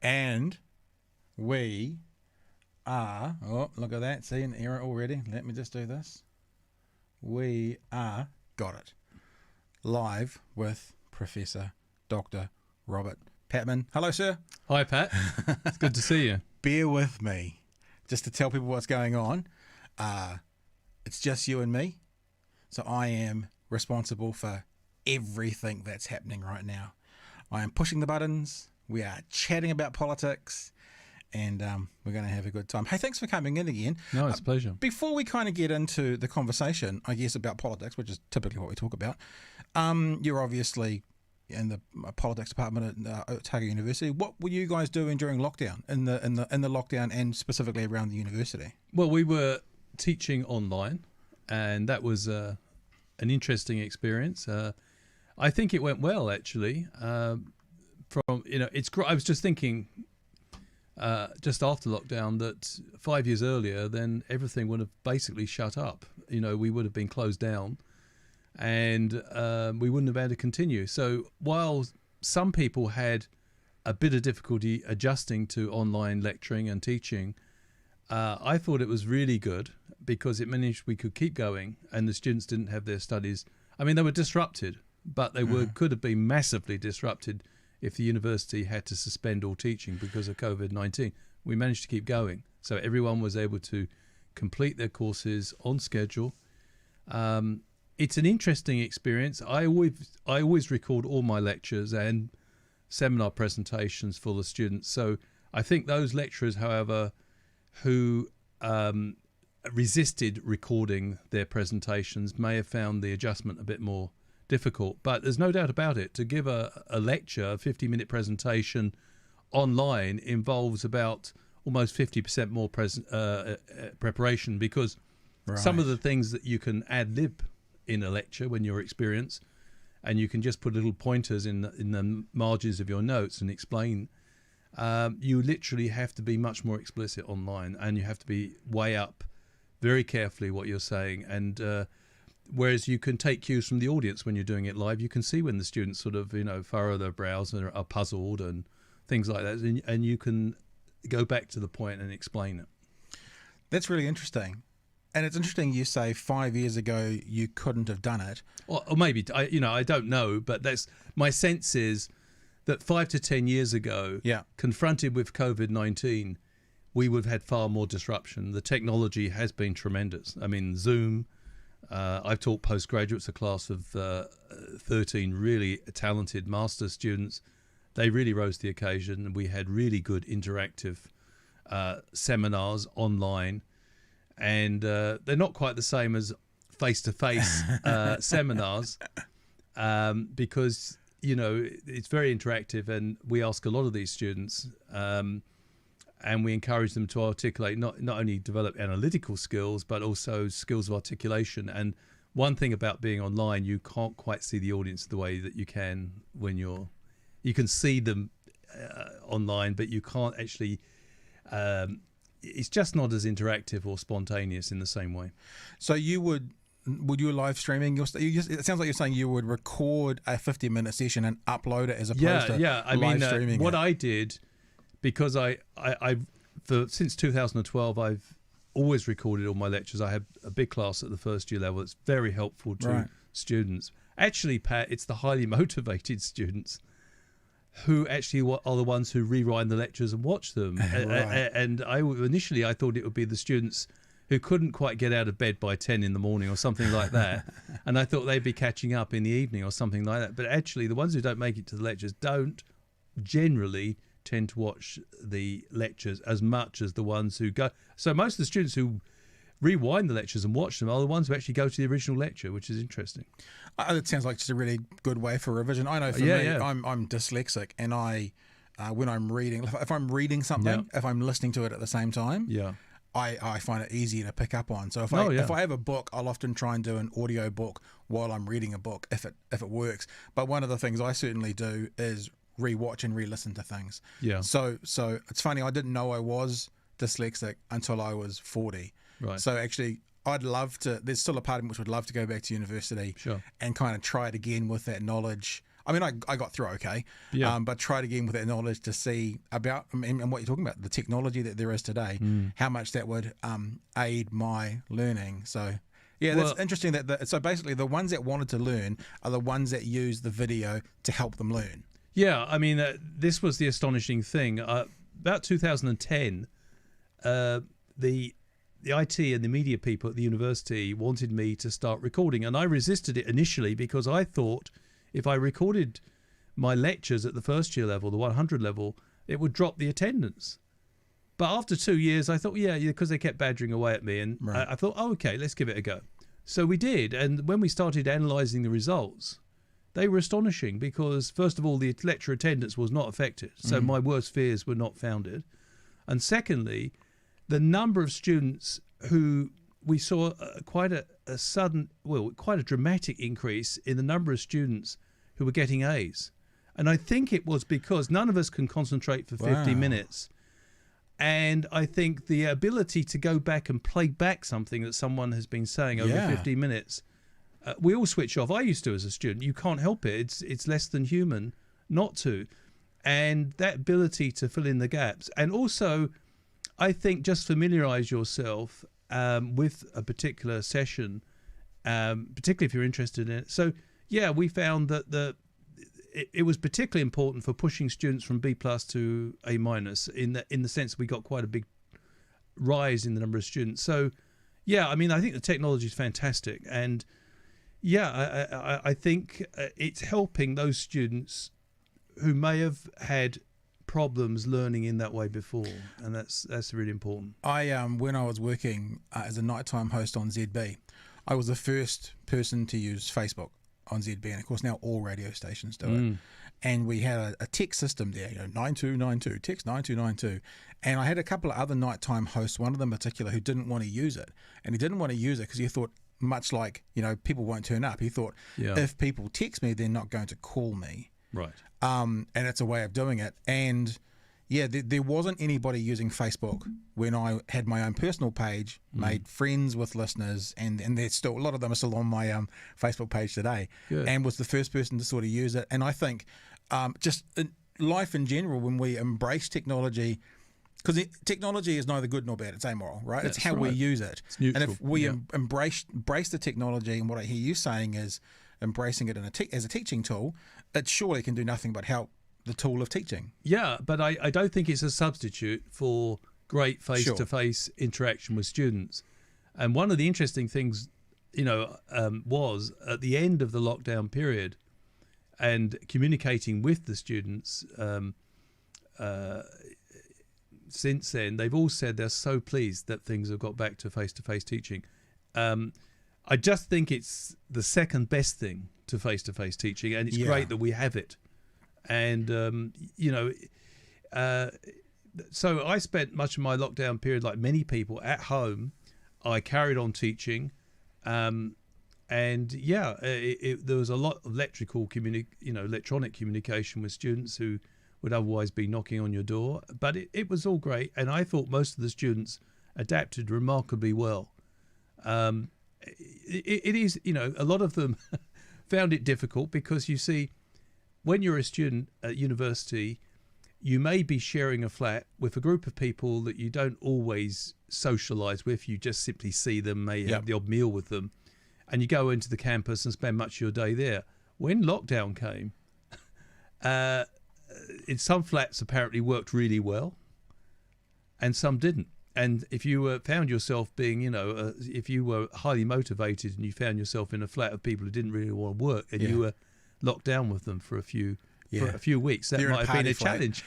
And we are, oh, look at that, see an error already. Let me just do this. We are, got it, live with Professor Dr. Robert Patman. Hello, sir. Hi, Pat. It's good to see you. Bear with me, just to tell people what's going on. It's just you and me, so I am responsible for everything that's happening right now. I am pushing the buttons, we are chatting about politics, and we're going to have a good time. Hey, thanks for coming in again. No, it's a pleasure. Before we kind of get into the conversation, I guess, about politics, which is typically what we talk about, you're obviously in the politics department at Otago University. What were you guys doing during lockdown, in the lockdown, and specifically around the university? Well, we were teaching online, and that was an interesting experience. I think it went well, actually. It's. I was just thinking, just after lockdown, that 5 years earlier, then everything would have basically shut up. We would have been closed down, and we wouldn't have been able to continue. So while some people had a bit of difficulty adjusting to online lecturing and teaching, I thought it was really good because it meant we could keep going and the students didn't have their studies. I mean, they were disrupted, but they could have been massively disrupted if the university had to suspend all teaching because of COVID-19. We managed to keep going. So everyone was able to complete their courses on schedule. It's an interesting experience. I always record all my lectures and seminar presentations for the students. So I think those lecturers, however, who resisted recording their presentations may have found the adjustment a bit more difficult. But there's no doubt about it. To give a lecture, a 50-minute presentation online involves about almost 50% more preparation because some of the things that you can ad-lib in a lecture when you're experienced, and you can just put little pointers in the margins of your notes and explain. You literally have to be much more explicit online, and you have to be way up very carefully what you're saying. And whereas you can take cues from the audience when you're doing it live, you can see when the students sort of furrow their brows and are puzzled and things like that, and you can go back to the point and explain it. That's really interesting. And it's interesting you say 5 years ago you couldn't have done it. Or maybe, I don't know, but that's my sense is that 5 to 10 years ago, confronted with COVID-19, we would have had far more disruption. The technology has been tremendous. I mean, Zoom, I've taught postgraduates, a class of 13 really talented master's students. They really rose to the occasion. We had really good interactive seminars online. And they're not quite the same as face-to-face seminars because, it's very interactive, and we ask a lot of these students and we encourage them to articulate, not only develop analytical skills, but also skills of articulation. And one thing about being online, you can't quite see the audience the way that you can when you can see them online, but you can't actually... it's just not as interactive or spontaneous in the same way. So would you live streaming? It sounds like you're saying you would record a 50-minute session and upload it as opposed to live streaming. What I did, because since 2012, I've always recorded all my lectures. I had a big class at the first year level. It's very helpful to students. Actually, Pat, it's the highly motivated students who actually are the ones who rewind the lectures and watch them. And initially I thought it would be the students who couldn't quite get out of bed by 10 in the morning or something like that. And I thought they'd be catching up in the evening or something like that. But actually the ones who don't make it to the lectures don't generally tend to watch the lectures as much as the ones who go. So most of the students who rewind the lectures and watch them are the ones who actually go to the original lecture, which is interesting. It sounds like just a really good way for revision. I know for me, I'm dyslexic, and when I'm reading, if I'm reading something, if I'm listening to it at the same time, I find it easy to pick up on. So if I have a book, I'll often try and do an audio book while I'm reading a book if it works. But one of the things I certainly do is rewatch and re-listen to things. Yeah. So it's funny, I didn't know I was dyslexic until I was 40. Right. So actually, I'd love to. There's still a part of me which would love to go back to university and kind of try it again with that knowledge. I mean, I got through okay, but tried again with that knowledge to see about, and what you're talking about, the technology that there is today, how much that would aid my learning. So, yeah, that's interesting. So basically, the ones that wanted to learn are the ones that use the video to help them learn. Yeah, I mean, this was the astonishing thing. About 2010, the IT and the media people at the university wanted me to start recording, and I resisted it initially because I thought if I recorded my lectures at the first year level, the 100 level, it would drop the attendance. But after 2 years, I thought, because they kept badgering away at me, and I thought, okay, let's give it a go. So we did, and when we started analysing the results, they were astonishing because, first of all, the lecture attendance was not affected, so my worst fears were not founded. And secondly, the number of students who we saw quite a dramatic increase in the number of students who were getting A's. And I think it was because none of us can concentrate for 50 minutes. And I think the ability to go back and play back something that someone has been saying over 50 minutes, we all switch off. I used to as a student. You can't help it. It's less than human not to. And that ability to fill in the gaps. And also, I think just familiarise yourself with a particular session, particularly if you're interested in it. So, we found that it was particularly important for pushing students from B+ to A- in the sense we got quite a big rise in the number of students. So, I mean, I think the technology is fantastic. And, I think it's helping those students who may have had problems learning in that way before, and that's really important. When I was working as a nighttime host on ZB, I was the first person to use Facebook on ZB, and of course now all radio stations do it. And we had a text system there, 9292, text 9292, and I had a couple of other nighttime hosts, one of them in particular, who didn't want to use it, and he didn't want to use it because he thought, much like people won't turn up, he thought if people text me, they're not going to call me. Right. And it's a way of doing it. And there wasn't anybody using Facebook when I had my own personal page, made friends with listeners, and there's still a lot of them are still on my Facebook page today. Good. And was the first person to sort of use it. And I think just in life in general, when we embrace technology, because technology is neither good nor bad, it's amoral, right? It's how we use it. It's neutral. And if we embrace the technology, and what I hear you saying is embracing it as a teaching tool, it surely can do nothing but help the tool of teaching. Yeah, but I don't think it's a substitute for great face-to-face interaction with students. And one of the interesting things, was at the end of the lockdown period and communicating with the students, since then, they've all said they're so pleased that things have got back to face-to-face teaching. I just think it's the second best thing to face-to-face teaching, and it's great that we have it. And, so I spent much of my lockdown period, like many people, at home. I carried on teaching. There was a lot of electronic communication with students who would otherwise be knocking on your door. But it was all great, and I thought most of the students adapted remarkably well. It is, a lot of them found it difficult because, you see, when you're a student at university, you may be sharing a flat with a group of people that you don't always socialise with. You just simply see them, may have the odd meal with them, and you go into the campus and spend much of your day there. When lockdown came, in some flats apparently worked really well, and some didn't. And if you found yourself being, if you were highly motivated and you found yourself in a flat of people who didn't really want to work, and you were locked down with them for a few weeks, that might have been a challenge.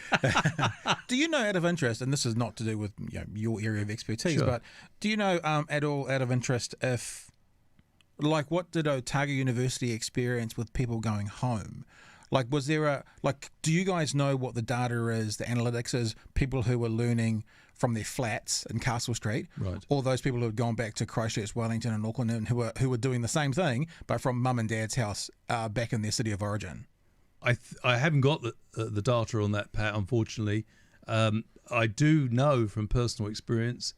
Do you know, out of interest, and this is not to do with your area of expertise, but do you know at all, out of interest, if, what did Otago University experience with people going home? Was there do you guys know what the data is, the analytics is, people who were learning from their flats in Castle Street, right, or those people who had gone back to Christchurch, Wellington and Auckland, and who were doing the same thing, but from mum and dad's house back in their city of origin? I haven't got the data on that, Pat, unfortunately. I do know from personal experience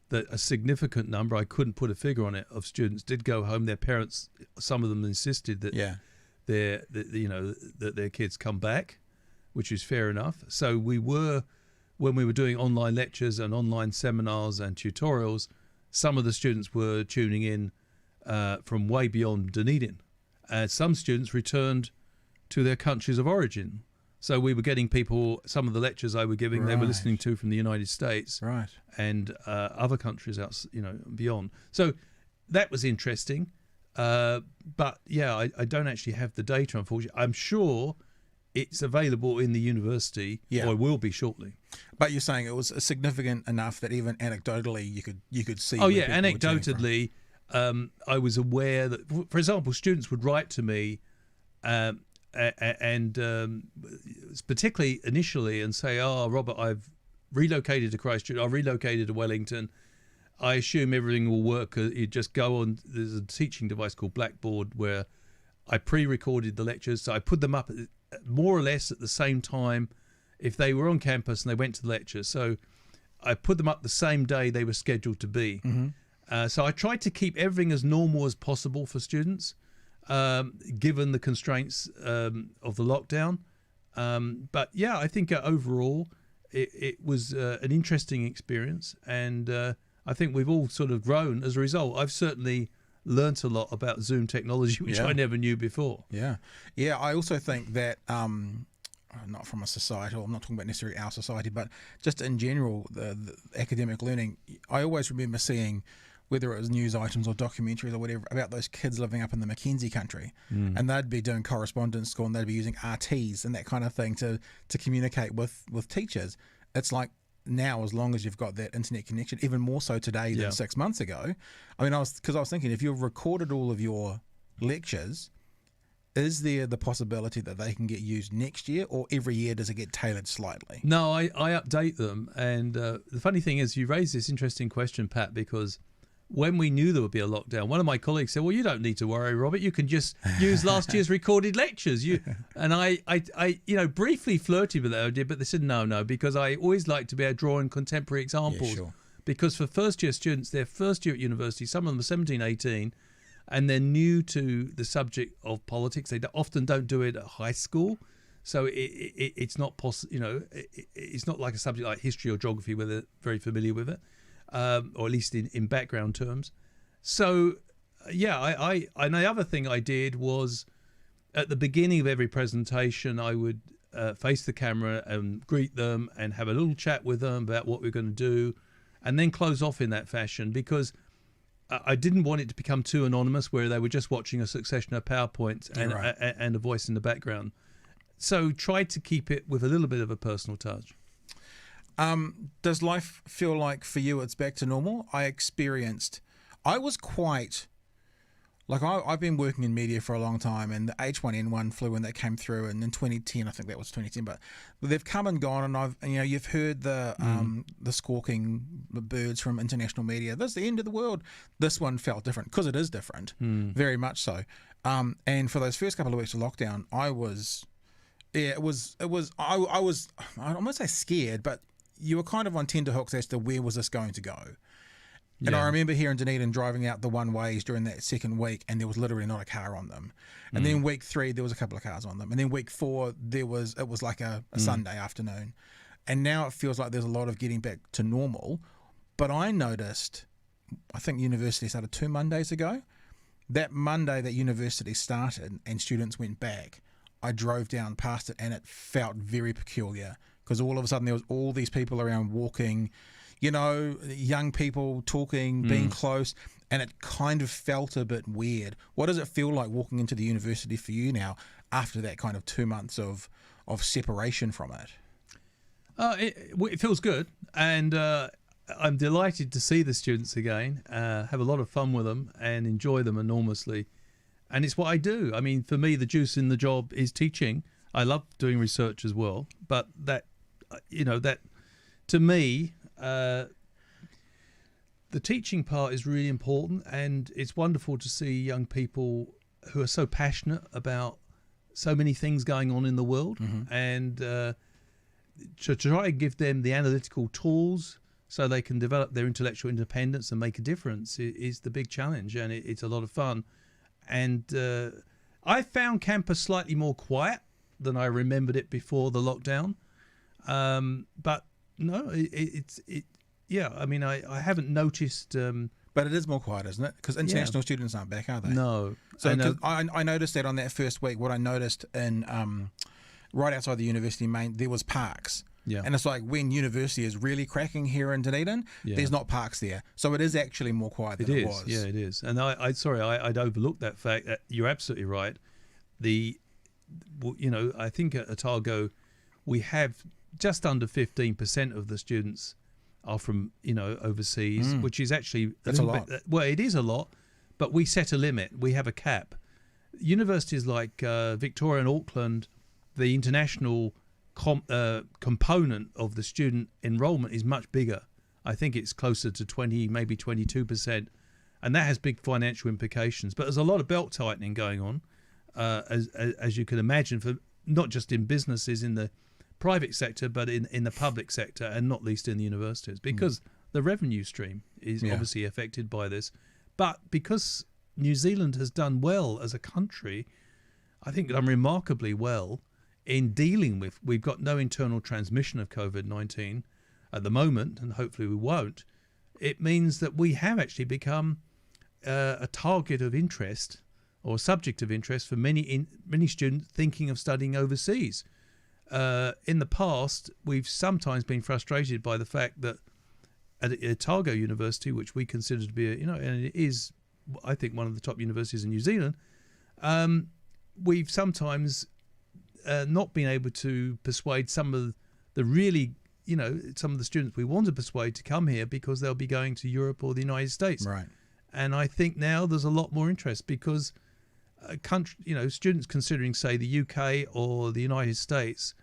that a significant number, I couldn't put a figure on it, of students did go home. Their parents, some of them insisted that that their kids come back, which is fair enough. So when we were doing online lectures and online seminars and tutorials, some of the students were tuning in from way beyond Dunedin. Some students returned to their countries of origin. So we were getting people, some of the lectures I were giving, they were listening to from the United States and other countries out, beyond. So that was interesting. But yeah, I don't actually have the data, unfortunately. I'm sure it's available in the university, or it will be shortly. But you're saying it was significant enough that even anecdotally you could see. Oh yeah, anecdotally, I was aware that, for example, students would write to me, and particularly initially, and say, "Oh, Robert, I've relocated to Christchurch. I've relocated to Wellington. I assume everything will work. You just go on. There's a teaching device called Blackboard where I pre-recorded the lectures, so I put them up more or less at the same time if they were on campus and they went to the lecture. So I put them up the same day they were scheduled to be. So I tried to keep everything as normal as possible for students, given the constraints of the lockdown. But yeah, I think overall it was an interesting experience, and I think we've all sort of grown as a result. I've certainly learnt a lot about Zoom technology, which I never knew before. Yeah. I also think that, not from a societal, I'm not talking about necessarily our society, but just in general, the academic learning, I always remember seeing, whether it was news items or documentaries or whatever, about those kids living up in the Mackenzie country, and they'd be doing correspondence school and they'd be using RTs and that kind of thing to communicate with teachers. It's like, now, as long as you've got that internet connection, even more so today than 6 months ago. I mean, I was thinking, if you've recorded all of your lectures, is there the possibility that they can get used next year, or every year does it get tailored slightly? No, I update them. And the funny thing is, you raised this interesting question, Pat, because when we knew there would be a lockdown, one of my colleagues said, well, you don't need to worry, Robert. You can just use last year's recorded lectures. And I briefly flirted with that idea, but they said, no, because I always like to be able to draw on contemporary examples. Yeah, sure. Because for first-year students, their first year at university, some of them are 17, 18, and they're new to the subject of politics. They often don't do it at high school. So it's not it's not like a subject like history or geography where they're very familiar with it. Or at least in background terms. So, yeah, and the other thing I did was at the beginning of every presentation, I would face the camera and greet them and have a little chat with them about what we're going to do, and then close off in that fashion, because I didn't want it to become too anonymous where they were just watching a succession of PowerPoints and a voice in the background. So tried to keep it with a little bit of a personal touch. Does life feel like for you it's back to normal? I was quite, like I've been working in media for a long time, and the H1N1 flu when that came through, and in 2010, I think that was 2010, but they've come and gone, and you've heard the squawking birds from international media. This is the end of the world. This one felt different because it is different, very much so. And for those first couple of weeks of lockdown, I was, I won't say scared, but you were kind of on tenterhooks as to where was this going to go. And I remember here in Dunedin driving out the one-ways during that second week, and there was literally not a car on them. And then week 3, there was a couple of cars on them. And then week 4, it was like a Sunday afternoon. And now it feels like there's a lot of getting back to normal. But I noticed, I think university started 2 Mondays ago. That Monday that university started and students went back, I drove down past it and it felt very peculiar. Because all of a sudden there was all these people around walking, young people talking, being close, and it kind of felt a bit weird. What does it feel like walking into the university for you now after that kind of 2 months of separation from it? It feels good, and I'm delighted to see the students again, have a lot of fun with them and enjoy them enormously. And it's what I do. I mean, for me, the juice in the job is teaching. I love doing research as well, but that to me, the teaching part is really important, and it's wonderful to see young people who are so passionate about so many things going on in the world, and to try and give them the analytical tools so they can develop their intellectual independence and make a difference is the big challenge, and it's a lot of fun. And I found campus slightly more quiet than I remembered it before the lockdown. But no, yeah, I mean, I haven't noticed. But it is more quiet, isn't it? Because international students aren't back, are they? No. So I noticed that on that first week. What I noticed in right outside the university main, there was parks. Yeah. And it's like when university is really cracking here in Dunedin, there's not parks there. So it is actually more quiet than it was. Yeah, it is. And I'd overlooked that fact. You're absolutely right. I think at Otago, we have just under 15% of the students are from, overseas, which is actually that's a lot. Well, it is a lot, but we set a limit. We have a cap. Universities like Victoria and Auckland, the international component of the student enrollment is much bigger. I think it's closer to 20, maybe 22%, and that has big financial implications. But there's a lot of belt tightening going on, as you can imagine, for not just in businesses in the private sector, but in the public sector, and not least in the universities, because the revenue stream is obviously affected by this. But because New Zealand has done well as a country, I think done remarkably well in dealing with, we've got no internal transmission of COVID-19 at the moment, and hopefully we won't. It means that we have actually become a target of interest or a subject of interest for many students thinking of studying overseas. In the past, we've sometimes been frustrated by the fact that at Otago University, which we consider to be, and it is, I think, one of the top universities in New Zealand, we've sometimes not been able to persuade some of the really, some of the students we want to persuade to come here because they'll be going to Europe or the United States. Right. And I think now there's a lot more interest because students considering, say, the UK or the United States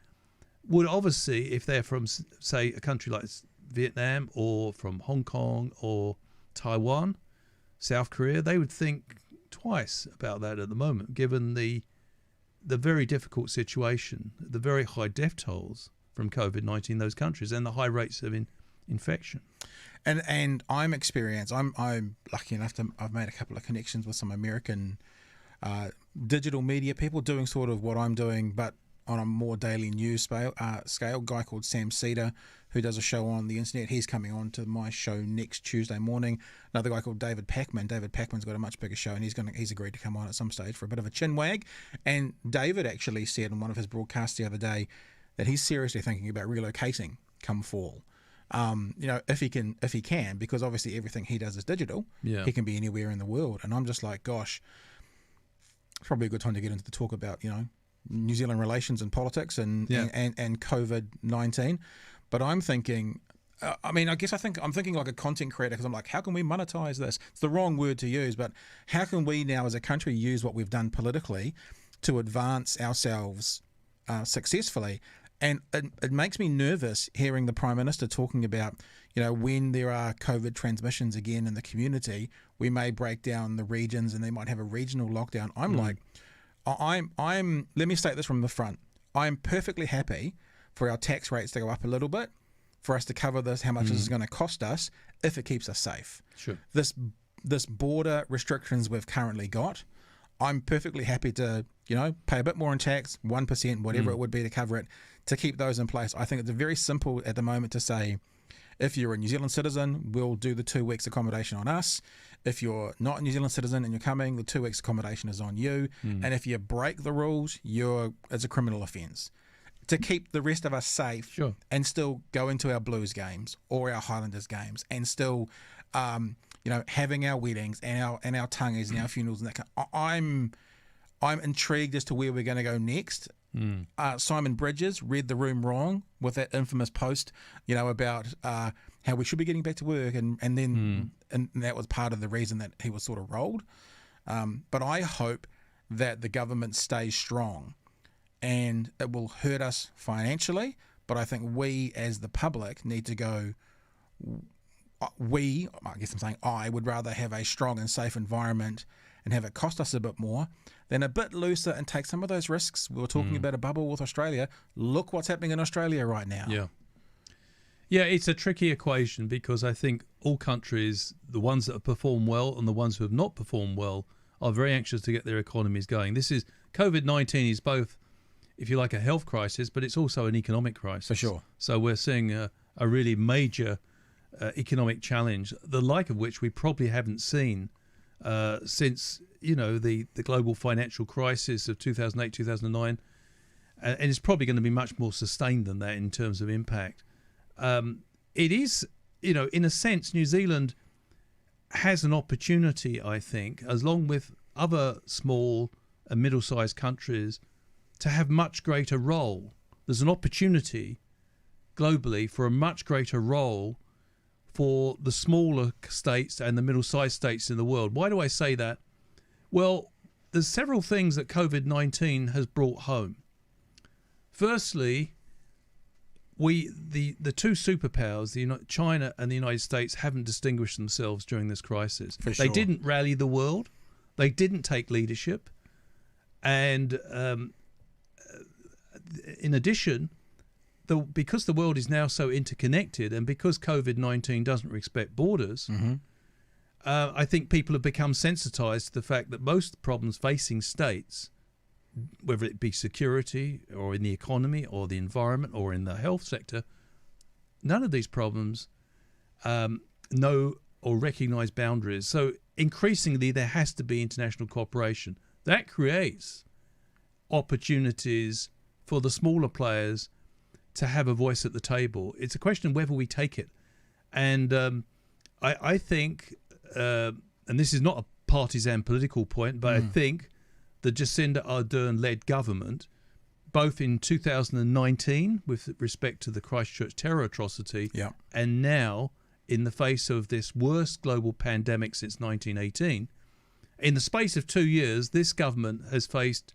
would obviously, if they're from, say, a country like Vietnam or from Hong Kong or Taiwan, South Korea, they would think twice about that at the moment, given the very difficult situation, the very high death tolls from COVID-19 in those countries and the high rates of infection. And I'm experienced. I'm lucky enough to I've made a couple of connections with some American digital media people doing sort of what I'm doing, but on a more daily news scale. A guy called Sam Cedar, who does a show on the internet. He's coming on to my show next Tuesday morning. Another guy called David Patman. David Patman's got a much bigger show, and he's agreed to come on at some stage for a bit of a chin wag. And David actually said in one of his broadcasts the other day that he's seriously thinking about relocating come fall. If he can, because obviously everything he does is digital. Yeah. He can be anywhere in the world. And I'm just like, gosh, it's probably a good time to get into the talk about, New Zealand relations and politics and COVID-19. But I'm thinking, I'm thinking like a content creator, because I'm like, how can we monetize this? It's the wrong word to use, but how can we now as a country use what we've done politically to advance ourselves successfully? And it makes me nervous hearing the Prime Minister talking about, when there are COVID transmissions again in the community, we may break down the regions and they might have a regional lockdown. I'm like, let me state this from the front. I'm perfectly happy for our tax rates to go up a little bit, for us to cover this, how much this is going to cost us, if it keeps us safe. Sure. This border restrictions we've currently got, I'm perfectly happy to, pay a bit more in tax, 1%, whatever it would be to cover it, to keep those in place. I think it's very simple at the moment to say, if you're a New Zealand citizen, we'll do the 2 weeks accommodation on us. If you're not a New Zealand citizen and you're coming, the 2 weeks accommodation is on you. And if you break the rules, it's a criminal offence. To keep the rest of us safe, sure, and still go into our Blues games or our Highlanders games, and still, having our weddings and our tangas and our funerals and that kind. I'm intrigued as to where we're going to go next. Simon Bridges read the room wrong with that infamous post, about how we should be getting back to work, and that was part of the reason that he was sort of rolled. But I hope that the government stays strong, and it will hurt us financially, but I think we as the public need to go, I would rather have a strong and safe environment and have it cost us a bit more than a bit looser and take some of those risks. We were talking about a bubble with Australia. Look what's happening in Australia right now. Yeah, it's a tricky equation, because I think all countries, the ones that have performed well and the ones who have not performed well, are very anxious to get their economies going. COVID-19 is both, if you like, a health crisis, but it's also an economic crisis. For sure. So we're seeing a really major economic challenge, the like of which we probably haven't seen since, the global financial crisis of 2008, 2009. And it's probably going to be much more sustained than that in terms of impact. It is, in a sense, New Zealand has an opportunity, I think, along with other small and middle-sized countries, to have much greater role. There's an opportunity globally for a much greater role for the smaller states and the middle-sized states in the world. Why do I say that? Well, there's several things that COVID-19 has brought home. Firstly, the two superpowers, China and the United States, haven't distinguished themselves during this crisis. For sure. They didn't rally the world. They didn't take leadership. And in addition, because the world is now so interconnected and because COVID-19 doesn't respect borders, I think people have become sensitized to the fact that most problems facing states, whether it be security or in the economy or the environment or in the health sector, none of these problems know or recognize boundaries. So increasingly there has to be international cooperation. That creates opportunities for the smaller players to have a voice at the table. It's a question of whether we take it. And I think, and this is not a partisan political point, but I think the Jacinda Ardern-led government, both in 2019 with respect to the Christchurch terror atrocity, and now in the face of this worst global pandemic since 1918, in the space of 2 years, this government has faced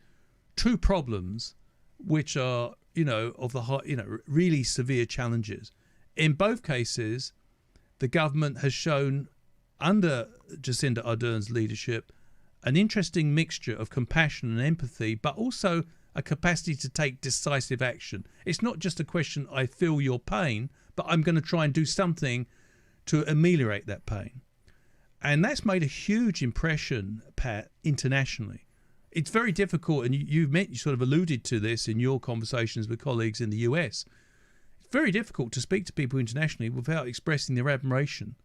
two problems which are, of the really severe challenges. In both cases, the government has shown, under Jacinda Ardern's leadership, an interesting mixture of compassion and empathy, but also a capacity to take decisive action. It's not just a question, I feel your pain, but I'm going to try and do something to ameliorate that pain. And that's made a huge impression, Pat, internationally. It's very difficult, and you sort of alluded to this in your conversations with colleagues in the US. It's very difficult to speak to people internationally without expressing their admiration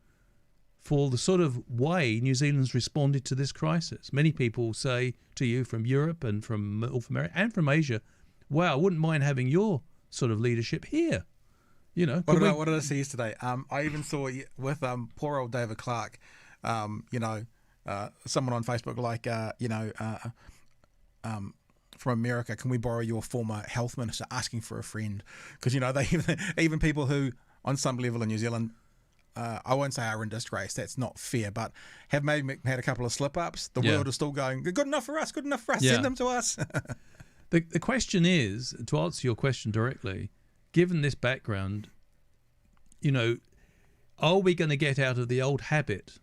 for the sort of way New Zealand's responded to this crisis. Many people say to you from Europe and from North America and from Asia, wow, I wouldn't mind having your sort of leadership here. What did I see yesterday? I even saw with poor old David Clark, someone on Facebook like, from America, can we borrow your former health minister, asking for a friend? Because, they even people who, on some level in New Zealand, I won't say are in disgrace, that's not fair, but have maybe had a couple of slip-ups. The world is still going, good enough for us, send them to us. The question is, to answer your question directly, given this background, are we going to get out of the old habit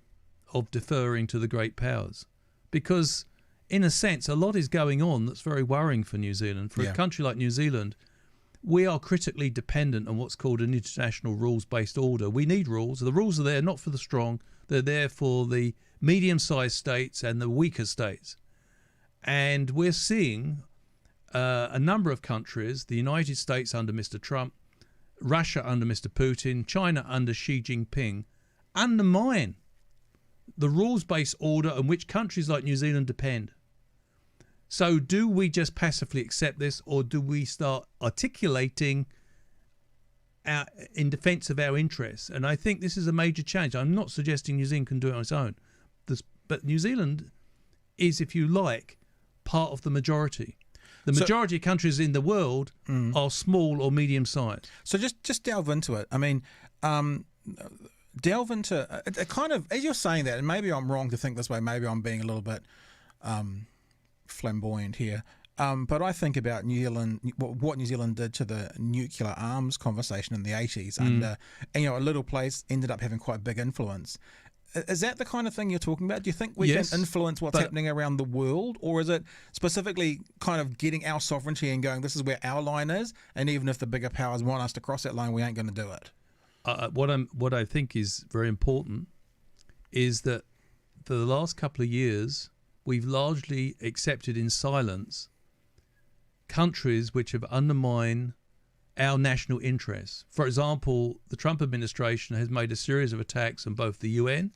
of deferring to the great powers? Because, in a sense, a lot is going on that's very worrying for New Zealand. For a country like New Zealand, we are critically dependent on what's called an international rules-based order. We need rules. The rules are there not for the strong. They're there for the medium-sized states and the weaker states. And we're seeing a number of countries, the United States under Mr. Trump, Russia under Mr. Putin, China under Xi Jinping, undermine the rules-based order on which countries like New Zealand depend. So do we just passively accept this, or do we start articulating in defence of our interests? And I think this is a major change. I'm not suggesting New Zealand can do it on its own. But New Zealand is, if you like, part of the majority. The majority of countries in the world are small or medium-sized. So just delve into it. I mean, delve into a kind of, as you're saying that, and maybe I'm wrong to think this way, maybe I'm being a little bit flamboyant here, but I think about New Zealand, what New Zealand did to the nuclear arms conversation in the 80s, and a little place ended up having quite big influence. Is that the kind of thing you're talking about? Do you think we can influence what's happening around the world, or is it specifically kind of getting our sovereignty and going, this is where our line is, and even if the bigger powers want us to cross that line, we ain't going to do it? What I think is very important is that for the last couple of years, we've largely accepted in silence countries which have undermined our national interests. For example, the Trump administration has made a series of attacks on both the UN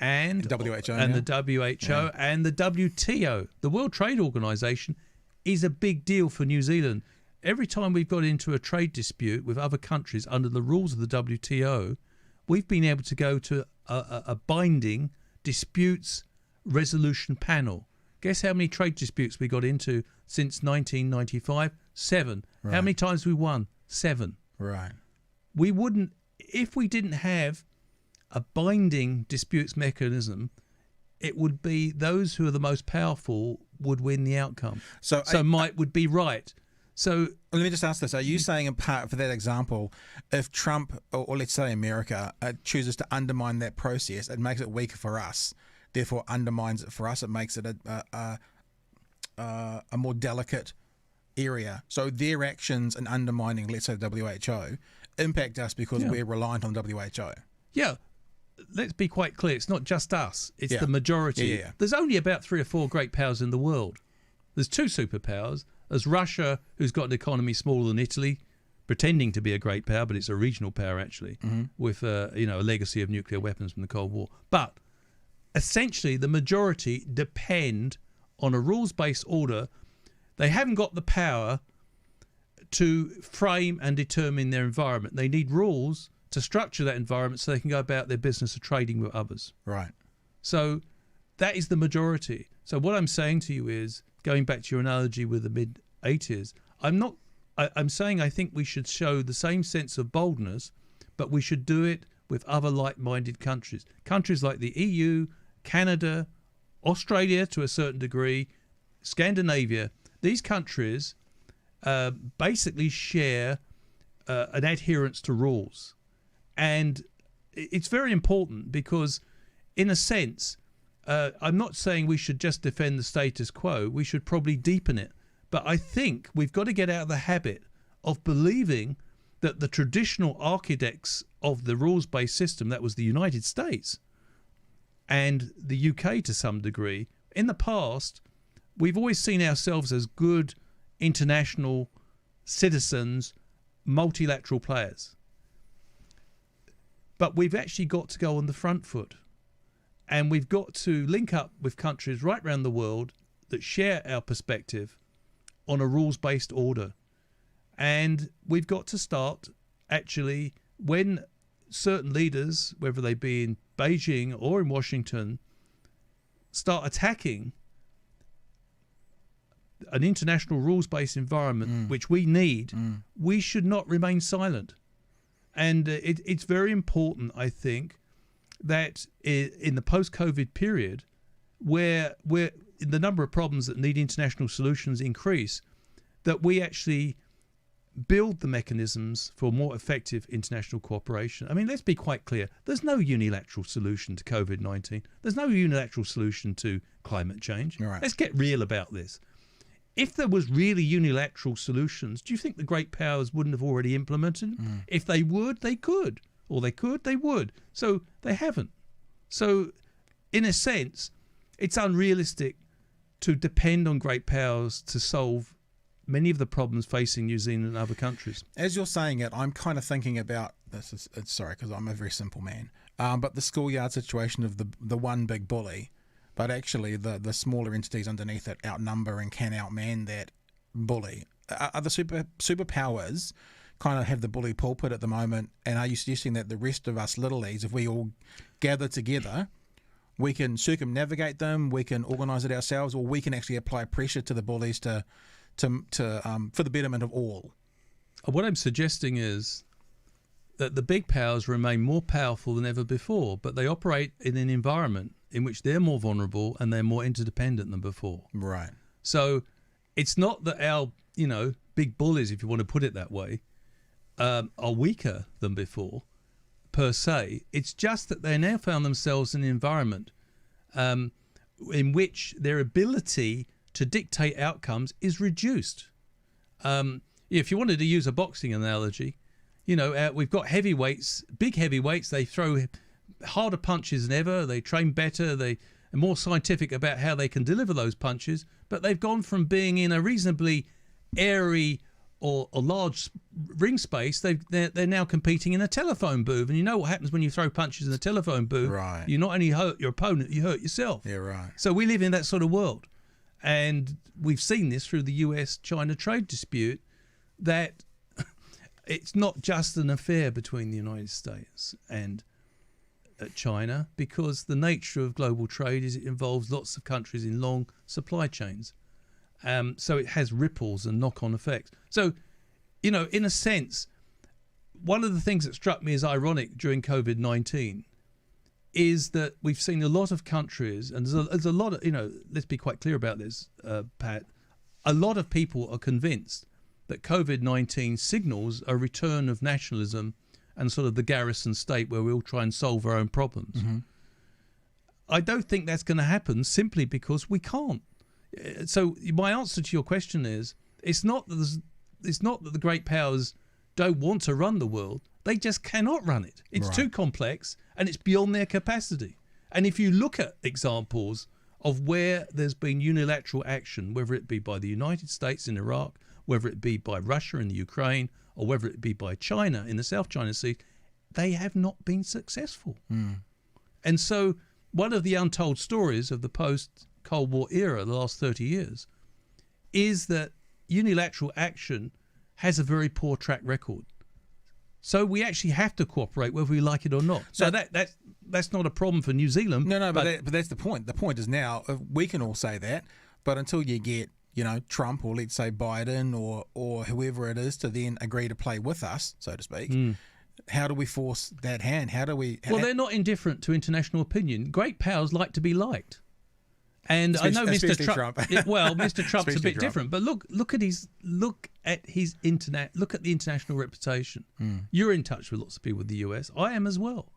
and the WHO and the WTO. The World Trade Organization is a big deal for New Zealand. Every time we've got into a trade dispute with other countries under the rules of the WTO, we've been able to go to a binding disputes resolution panel. Guess how many trade disputes we got into since 1995? 7. Right. How many times we won? 7. Right. We wouldn't, if we didn't have a binding disputes mechanism, it would be those who are the most powerful would win the outcome. So might would be right. So let me just ask this. Are you saying, in part for that example, if Trump, or let's say America, chooses to undermine that process, it makes it weaker for us, therefore undermines it for us, it makes it a more delicate area. So their actions in undermining, let's say, the WHO, impact us because we're reliant on the WHO. Yeah. Let's be quite clear. It's not just us. It's the majority. Yeah. There's only about 3 or 4 great powers in the world. There's 2 superpowers. There's Russia, who's got an economy smaller than Italy, pretending to be a great power, but it's a regional power actually, with a legacy of nuclear weapons from the Cold War. But essentially, the majority depend on a rules-based order. They haven't got the power to frame and determine their environment. They need rules to structure that environment so they can go about their business of trading with others. Right. So that is the majority. So what I'm saying to you is, going back to your analogy with the mid-'80s, I'm saying I think we should show the same sense of boldness, but we should do it with other like-minded countries. Countries like the EU, Canada, Australia to a certain degree, Scandinavia. These countries basically share an adherence to rules. And it's very important because, in a sense, I'm not saying we should just defend the status quo. We should probably deepen it. But I think we've got to get out of the habit of believing that the traditional architects of the rules-based system, that was the United States and the UK to some degree, in the past, we've always seen ourselves as good international citizens, multilateral players. But we've actually got to go on the front foot. And we've got to link up with countries right around the world that share our perspective on a rules-based order. And we've got to start, actually, when certain leaders, whether they be in Beijing or in Washington, start attacking an international rules-based environment, which we need, we should not remain silent. And it's very important, I think, that in the post-COVID period, where the number of problems that need international solutions increase, that we actually build the mechanisms for more effective international cooperation. I mean, let's be quite clear. There's no unilateral solution to COVID-19. There's no unilateral solution to climate change. Right. Let's get real about this. If there was really unilateral solutions, do you think the great powers wouldn't have already implemented? If they would, they could. Or they could, they would. So they haven't. So in a sense, it's unrealistic to depend on great powers to solve many of the problems facing New Zealand and other countries. As you're saying it, I'm kind of thinking about this. Sorry, because I'm a very simple man. But the schoolyard situation of the one big bully, but actually the smaller entities underneath it outnumber and can outman that bully. Are the superpowers kind of have the bully pulpit at the moment, and are you suggesting that the rest of us littlies, if we all gather together, we can circumnavigate them, we can organise it ourselves, or we can actually apply pressure to the bullies to for the betterment of all? What I'm suggesting is that the big powers remain more powerful than ever before, but they operate in an environment in which they're more vulnerable and they're more interdependent than before. Right. So it's not that our, big bullies, if you want to put it that way, are weaker than before, per se. It's just that they now found themselves in an environment in which their ability to dictate outcomes is reduced. If you wanted to use a boxing analogy, we've got heavyweights, big heavyweights. They throw harder punches than ever. They train better. and more scientific about how they can deliver those punches, but they've gone from being in a reasonably airy or a large ring space, they're now competing in a telephone booth. And you know what happens when you throw punches in a telephone booth? Right. You not only hurt your opponent, you hurt yourself. Yeah, right. So we live in that sort of world. And we've seen this through the US-China trade dispute, that it's not just an affair between the United States and China, because the nature of global trade is it involves lots of countries in long supply chains. So it has ripples and knock-on effects. So, in a sense, one of the things that struck me as ironic during COVID-19 is that we've seen a lot of countries, and there's a lot of, let's be quite clear about this, Pat, a lot of people are convinced that COVID-19 signals a return of nationalism and sort of the garrison state where we all try and solve our own problems. Mm-hmm. I don't think that's going to happen simply because we can't. So my answer to your question is, it's not that the great powers don't want to run the world. They just cannot run it. It's too complex and it's beyond their capacity. And if you look at examples of where there's been unilateral action, whether it be by the United States in Iraq, whether it be by Russia in the Ukraine, or whether it be by China in the South China Sea, they have not been successful. Mm. And so one of the untold stories of the post-Cold War era, the last 30 years, is that unilateral action has a very poor track record. So we actually have to cooperate whether we like it or not. So that's not a problem for New Zealand. No, but that's the point. The point is now, we can all say that, but until you get Trump, or let's say Biden, or whoever it is, to then agree to play with us, so to speak, how do we force that hand? How do we... Well, they're not indifferent to international opinion. Great powers like to be liked. And I know Mr. Trump. Mr. Trump's a bit different, but look at the international reputation. You're in touch with lots of people with the US. I am as well.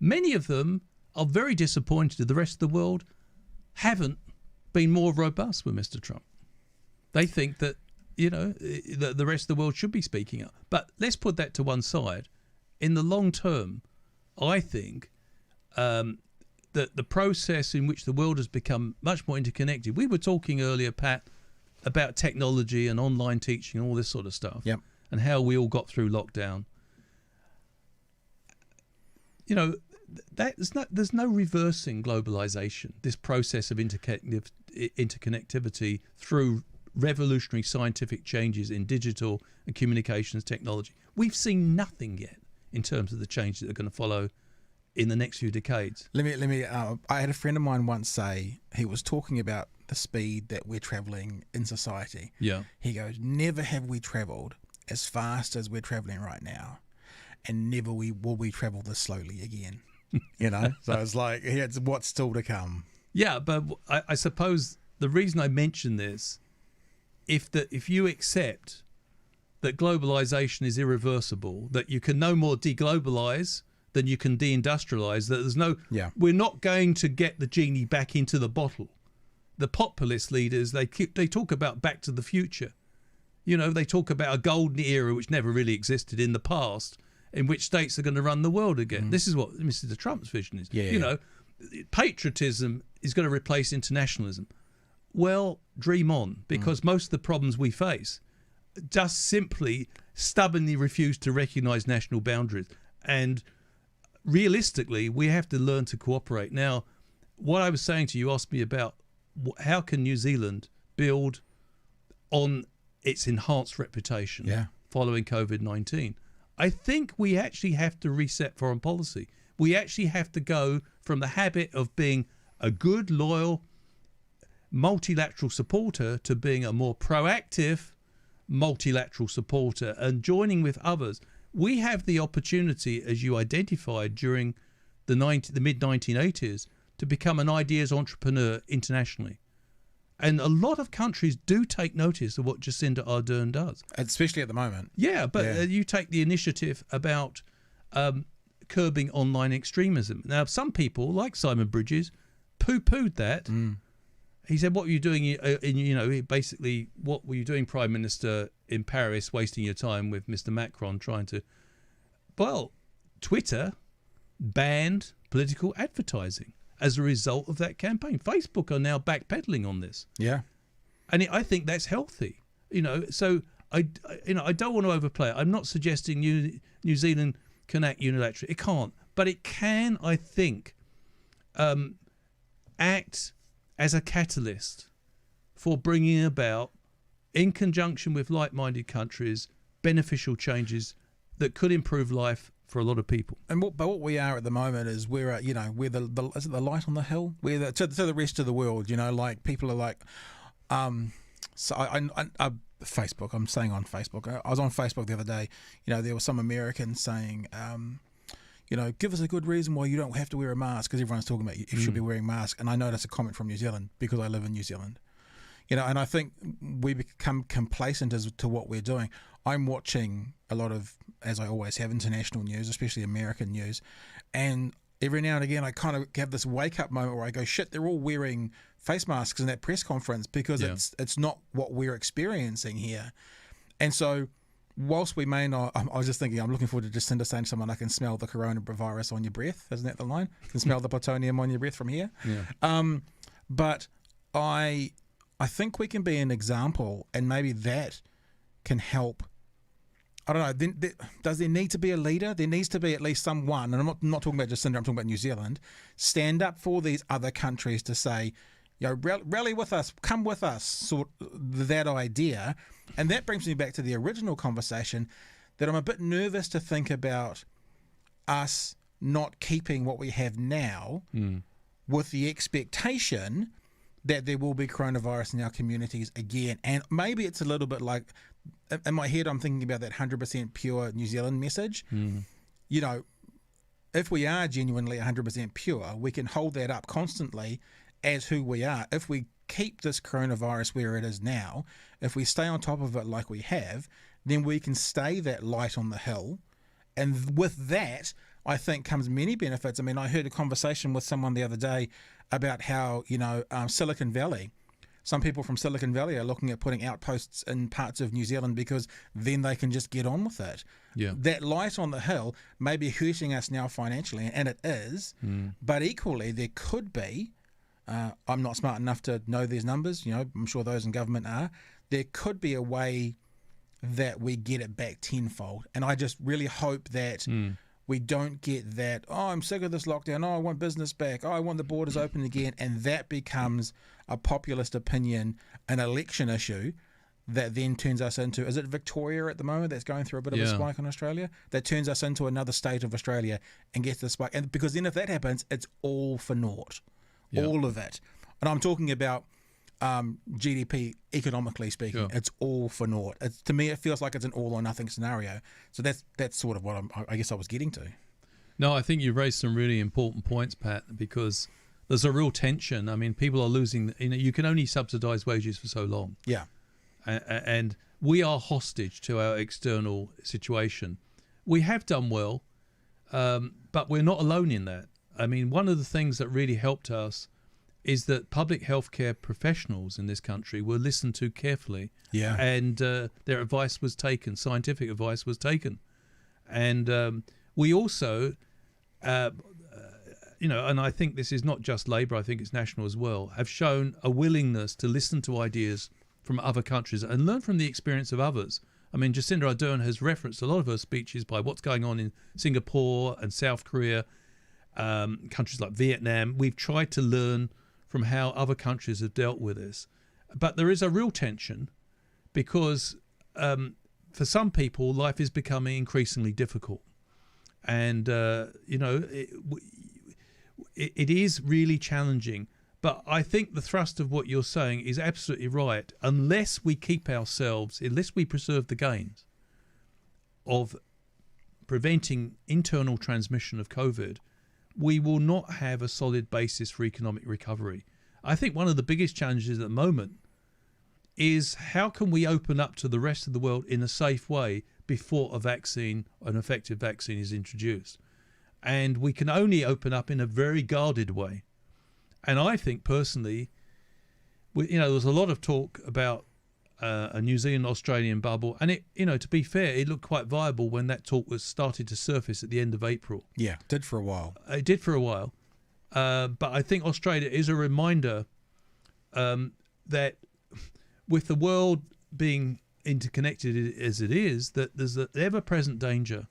Many of them are very disappointed that the rest of the world haven't been more robust with Mr. Trump. They think that the rest of the world should be speaking up. But let's put that to one side. In the long term, I think that the process in which the world has become much more interconnected. We were talking earlier, Pat, about technology and online teaching and all this sort of stuff. Yep. And how we all got through lockdown. There's no reversing globalization, this process of interconnectivity through revolutionary scientific changes in digital and communications technology. We've seen nothing yet in terms of the changes that are going to follow in the next few decades. Let me. I had a friend of mine once say, he was talking about the speed that we're traveling in society. Yeah. He goes, never have we traveled as fast as we're traveling right now, and never will we travel this slowly again. So it's like, it's what's still to come. Yeah, but I suppose the reason I mention this, if you accept that globalization is irreversible, that you can no more deglobalize than you can deindustrialize, that we're not going to get the genie back into the bottle. The populist leaders, they talk about back to the future. They talk about a golden era which never really existed in the past, in which states are going to run the world again. This is what Mr. Trump's vision is. Patriotism is going to replace internationalism. Well, dream on, because most of the problems we face just simply stubbornly refuse to recognize national boundaries. And realistically, we have to learn to cooperate. Now, what I was saying to you, asked me about how can New Zealand build on its enhanced reputation following COVID-19. I think we actually have to reset foreign policy. We actually have to go from the habit of being a good, loyal, multilateral supporter to being a more proactive multilateral supporter and joining with others. We have the opportunity, as you identified during the mid-1980s, to become an ideas entrepreneur internationally. And a lot of countries do take notice of what Jacinda Ardern does. Especially at the moment. Yeah, but you take the initiative about curbing online extremism. Now, some people, like Simon Bridges, poo-pooed that. He said, what were you doing, basically, what were you doing, Prime Minister, in Paris, wasting your time with Mr. Macron trying to... Well, Twitter banned political advertising. as a result of that campaign. Facebook are now backpedaling on this. Yeah. And I think that's healthy. So I don't want to overplay it. I'm not suggesting New Zealand can act unilaterally. It can't. But it can, I think, act as a catalyst for bringing about, in conjunction with like-minded countries, beneficial changes that could improve life for a lot of people. And what we are at the moment is we're is it the light on the hill? We're to the rest of the world. Like people are like, so I Facebook. I'm staying on Facebook. I was on Facebook the other day. There was some American saying, give us a good reason why you don't have to wear a mask, because everyone's talking about you should be wearing masks. And I noticed a comment from New Zealand because I live in New Zealand. And I think we become complacent as to what we're doing. I'm watching a lot of, as I always have, international news, especially American news. And every now and again, I kind of have this wake-up moment where I go, shit, they're all wearing face masks in that press conference because it's not what we're experiencing here. And so whilst we may not, I was just thinking, I'm looking forward to Jacinda saying to someone, I can smell the coronavirus on your breath. Isn't that the line? You can smell the plutonium on your breath from here. Yeah. But I think we can be an example, and maybe that can help. I don't know. Does there need to be a leader? There needs to be at least someone, and I'm not talking about Jacinda, I'm talking about New Zealand, stand up for these other countries to say, rally with us, come with us, sort that idea. And that brings me back to the original conversation, that I'm a bit nervous to think about us not keeping what we have now with the expectation that there will be coronavirus in our communities again. And maybe it's a little bit like, in my head, I'm thinking about that 100% pure New Zealand message. If we are genuinely 100% pure, we can hold that up constantly as who we are. If we keep this coronavirus where it is now, if we stay on top of it like we have, then we can stay that light on the hill. And with that, I think comes many benefits. I mean, I heard a conversation with someone the other day about how, Silicon Valley, some people from Silicon Valley are looking at putting outposts in parts of New Zealand because then they can just get on with it. Yeah. That light on the hill may be hurting us now financially, and it is, but equally there could be, I'm not smart enough to know these numbers, I'm sure those in government are, there could be a way that we get it back tenfold. And I just really hope that we don't get that, I'm sick of this lockdown, I want business back, I want the borders open again, and that becomes a populist opinion, an election issue that then turns us into, is it Victoria at the moment that's going through a bit of a spike in Australia? That turns us into another state of Australia and gets the spike. And because then if that happens, it's all for naught. All of it. And I'm talking about GDP economically speaking. It's all for naught. To me, it feels like it's an all or nothing scenario. So that's sort of what I guess I was getting to. No, I think you've raised some really important points, Pat, because there's a real tension. I mean, people are losing, you can only subsidise wages for so long. Yeah. And we are hostage to our external situation. We have done well, but we're not alone in that. I mean, one of the things that really helped us is that public healthcare professionals in this country were listened to carefully. Yeah. And their advice was taken, scientific advice was taken. And we also, and I think this is not just Labour, I think it's national as well, have shown a willingness to listen to ideas from other countries and learn from the experience of others. I mean, Jacinda Ardern has referenced a lot of her speeches by what's going on in Singapore and South Korea, countries like Vietnam. We've tried to learn from how other countries have dealt with this. But there is a real tension because for some people, life is becoming increasingly difficult. And, it is really challenging. But I think the thrust of what you're saying is absolutely right. Unless we keep ourselves, unless we preserve the gains of preventing internal transmission of COVID, we will not have a solid basis for economic recovery. I think one of the biggest challenges at the moment is how can we open up to the rest of the world in a safe way before an effective vaccine is introduced. And we can only open up in a very guarded way. And I think personally, there was a lot of talk about a New Zealand-Australian bubble. And to be fair, it looked quite viable when that talk was started to surface at the end of April. Yeah, it did for a while. It did for a while. But I think Australia is a reminder that with the world being interconnected as it is, that there's an ever-present danger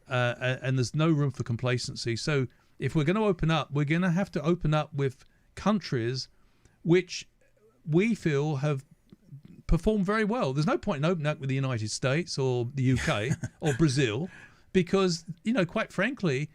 and there's no room for complacency. So if we're going to open up, we're going to have to open up with countries which we feel have performed very well. There's no point in opening up with the United States or the UK or Brazil because, quite frankly,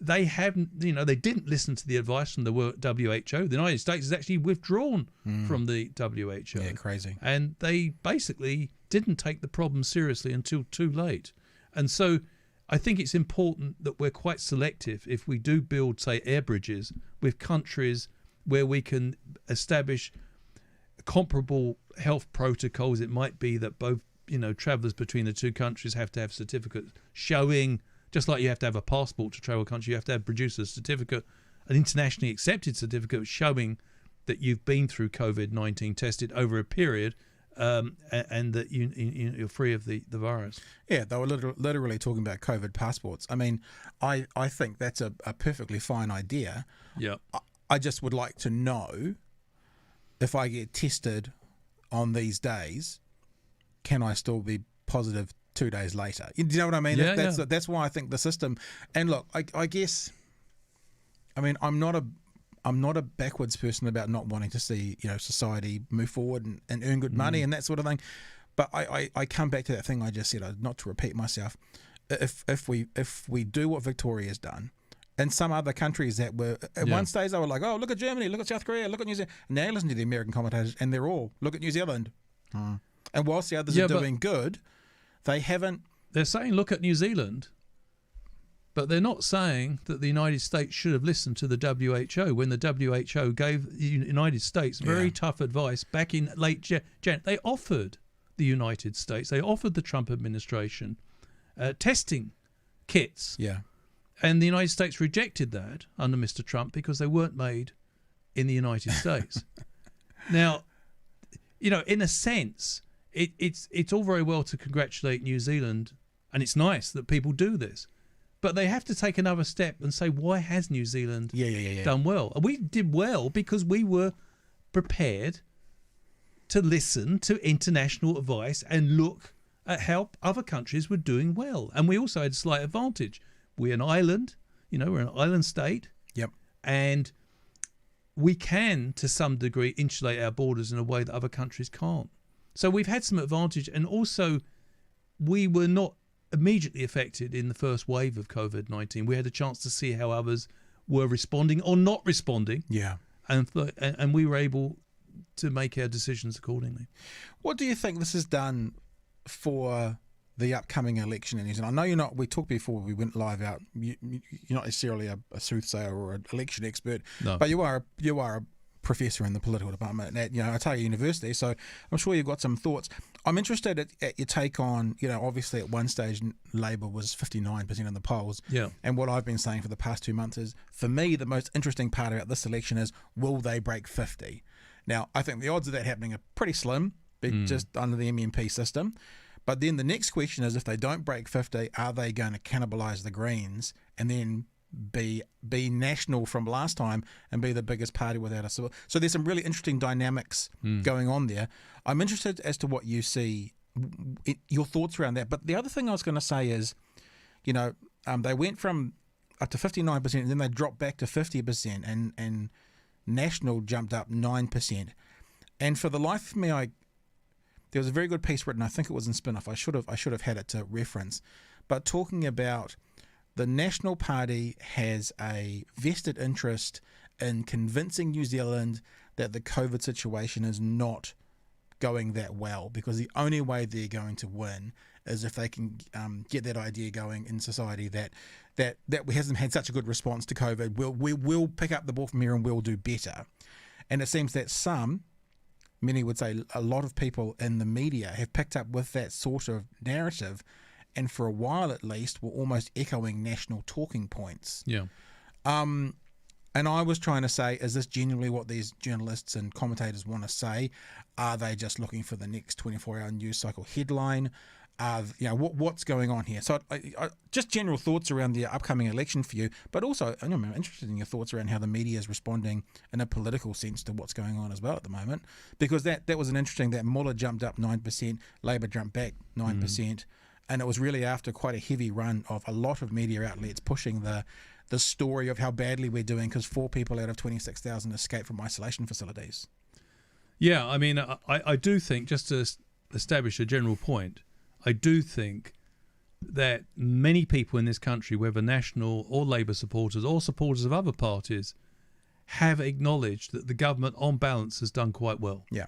they didn't listen to the advice from the WHO. The United States has actually withdrawn from the WHO. Yeah, crazy. And they basically didn't take the problem seriously until too late. And so I think it's important that we're quite selective if we do build, say, air bridges with countries where we can establish comparable health protocols. It might be that both, travellers between the two countries have to have certificates showing, just like you have to have a passport to travel a country, you have to have produce a certificate, an internationally accepted certificate showing that you've been through COVID-19 tested over a period and that you're free of the virus. Yeah, they were literally talking about COVID passports. I mean, I think that's a perfectly fine idea. Yeah. I just would like to know if I get tested on these days, can I still be positive 2 days later? Do you know what I mean? Yeah, that's why I think the system. And look, I guess, I mean, I'm not a backwards person about not wanting to see society move forward and earn good money and that sort of thing. But I come back to that thing I just said, not to repeat myself. If we do what Victoria's done, and some other countries that were at one stage they were like, oh, look at Germany, look at South Korea, look at New Zealand. Now listen to the American commentators, and they're all look at New Zealand. And whilst the others are doing good, they haven't. They're saying look at New Zealand, but they're not saying that the United States should have listened to the WHO when the WHO gave the United States very tough advice back in late January. They offered the United States, they offered the Trump administration testing kits. Yeah. And the United States rejected that under Mr. Trump because they weren't made in the United States. Now, in a sense, it's all very well to congratulate New Zealand, and it's nice that people do this. But they have to take another step and say, why has New Zealand done well? And we did well because we were prepared to listen to international advice and look at how other countries were doing well. And we also had a slight advantage. We're an island, we're an island state. Yep. And we can, to some degree, insulate our borders in a way that other countries can't. So we've had some advantage. And also, we were not immediately affected in the first wave of COVID-19. We had a chance to see how others were responding or not responding. Yeah. And we were able to make our decisions accordingly. What do you think this has done for the upcoming election in New Zealand? I know we talked before we went live out, you're not necessarily a soothsayer or an election expert, but you are a professor in the political department at Otago University, so I'm sure you've got some thoughts. I'm interested at your take on, obviously at one stage Labor was 59% in the polls, and what I've been saying for the past 2 months is, for me, the most interesting part about this election is, will they break 50? Now, I think the odds of that happening are pretty slim, just under the MMP system. But then the next question is, if they don't break 50, are they going to cannibalise the Greens and then be national from last time and be the biggest party without a civil? So there's some really interesting dynamics going on there. I'm interested as to what you see, your thoughts around that. But the other thing I was going to say is, they went from up to 59% and then they dropped back to 50%, and national jumped up 9%. And for the life of me, there was a very good piece written, I think it was in Spin-Off, I should have had it to reference, but talking about the National Party has a vested interest in convincing New Zealand that the COVID situation is not going that well, because the only way they're going to win is if they can get that idea going in society that hasn't had such a good response to COVID. We'll pick up the ball from here and we'll do better. And it seems that many would say a lot of people in the media have picked up with that sort of narrative, and for a while at least were almost echoing national talking points. Yeah. And I was trying to say, is this genuinely what these journalists and commentators want to say? Are they just looking for the next 24-hour news cycle headline? what's going on here. So I just general thoughts around the upcoming election for you, but also I'm interested in your thoughts around how the media is responding in a political sense to what's going on as well at the moment, because that was an interesting, that Muller jumped up 9%, Labor jumped back 9%, and it was really after quite a heavy run of a lot of media outlets pushing the story of how badly we're doing because 4 people out of 26,000 escaped from isolation facilities. Yeah, I mean, I do think, just to establish a general point, I do think that many people in this country, whether National or Labour supporters or supporters of other parties, have acknowledged that the government, on balance, has done quite well. Yeah.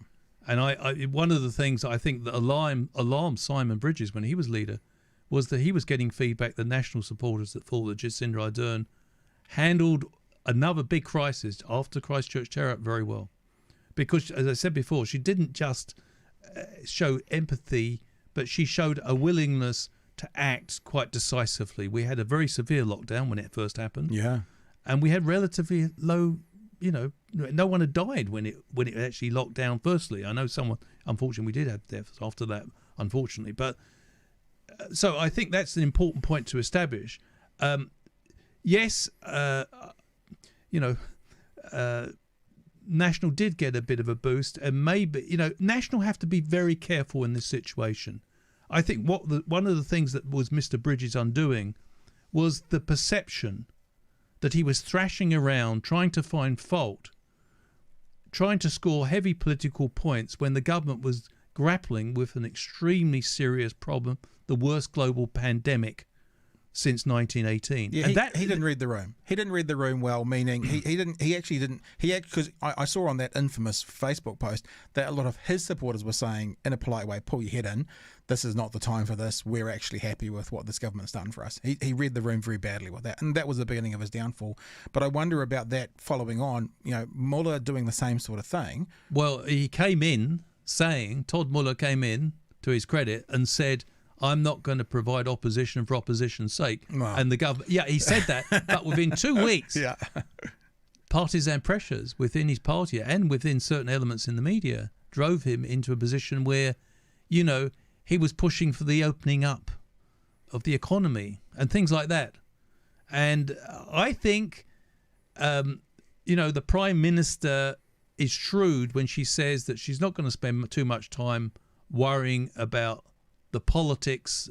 And one of the things I think that alarmed Simon Bridges when he was leader was that he was getting feedback that National supporters that thought that Jacinda Ardern handled another big crisis after Christchurch terror very well. Because, as I said before, she didn't just show empathy, but she showed a willingness to act quite decisively. We had a very severe lockdown when it first happened. Yeah. And we had relatively low, no one had died when it actually locked down firstly. I know someone, unfortunately, we did have deaths after that, unfortunately. But so I think that's an important point to establish. Yes, National did get a bit of a boost, and maybe, National have to be very careful in this situation. I think one of the things that was Mr. Bridges' undoing was the perception that he was thrashing around, trying to find fault, trying to score heavy political points when the government was grappling with an extremely serious problem, the worst global pandemic since 1918. Yeah, he didn't read the room. He didn't read the room well, meaning because I saw on that infamous Facebook post that a lot of his supporters were saying, in a polite way, pull your head in. This is not the time for this. We're actually happy with what this government's done for us. He read the room very badly with that, and that was the beginning of his downfall. But I wonder about that following on, Muller doing the same sort of thing. Well, he came in saying, Todd Muller came in, to his credit, and said, I'm not going to provide opposition for opposition's sake. Wow. And the government, he said that, but within 2 weeks, partisan pressures within his party and within certain elements in the media drove him into a position where, he was pushing for the opening up of the economy and things like that. And I think, the Prime Minister is shrewd when she says that she's not going to spend too much time worrying about the politics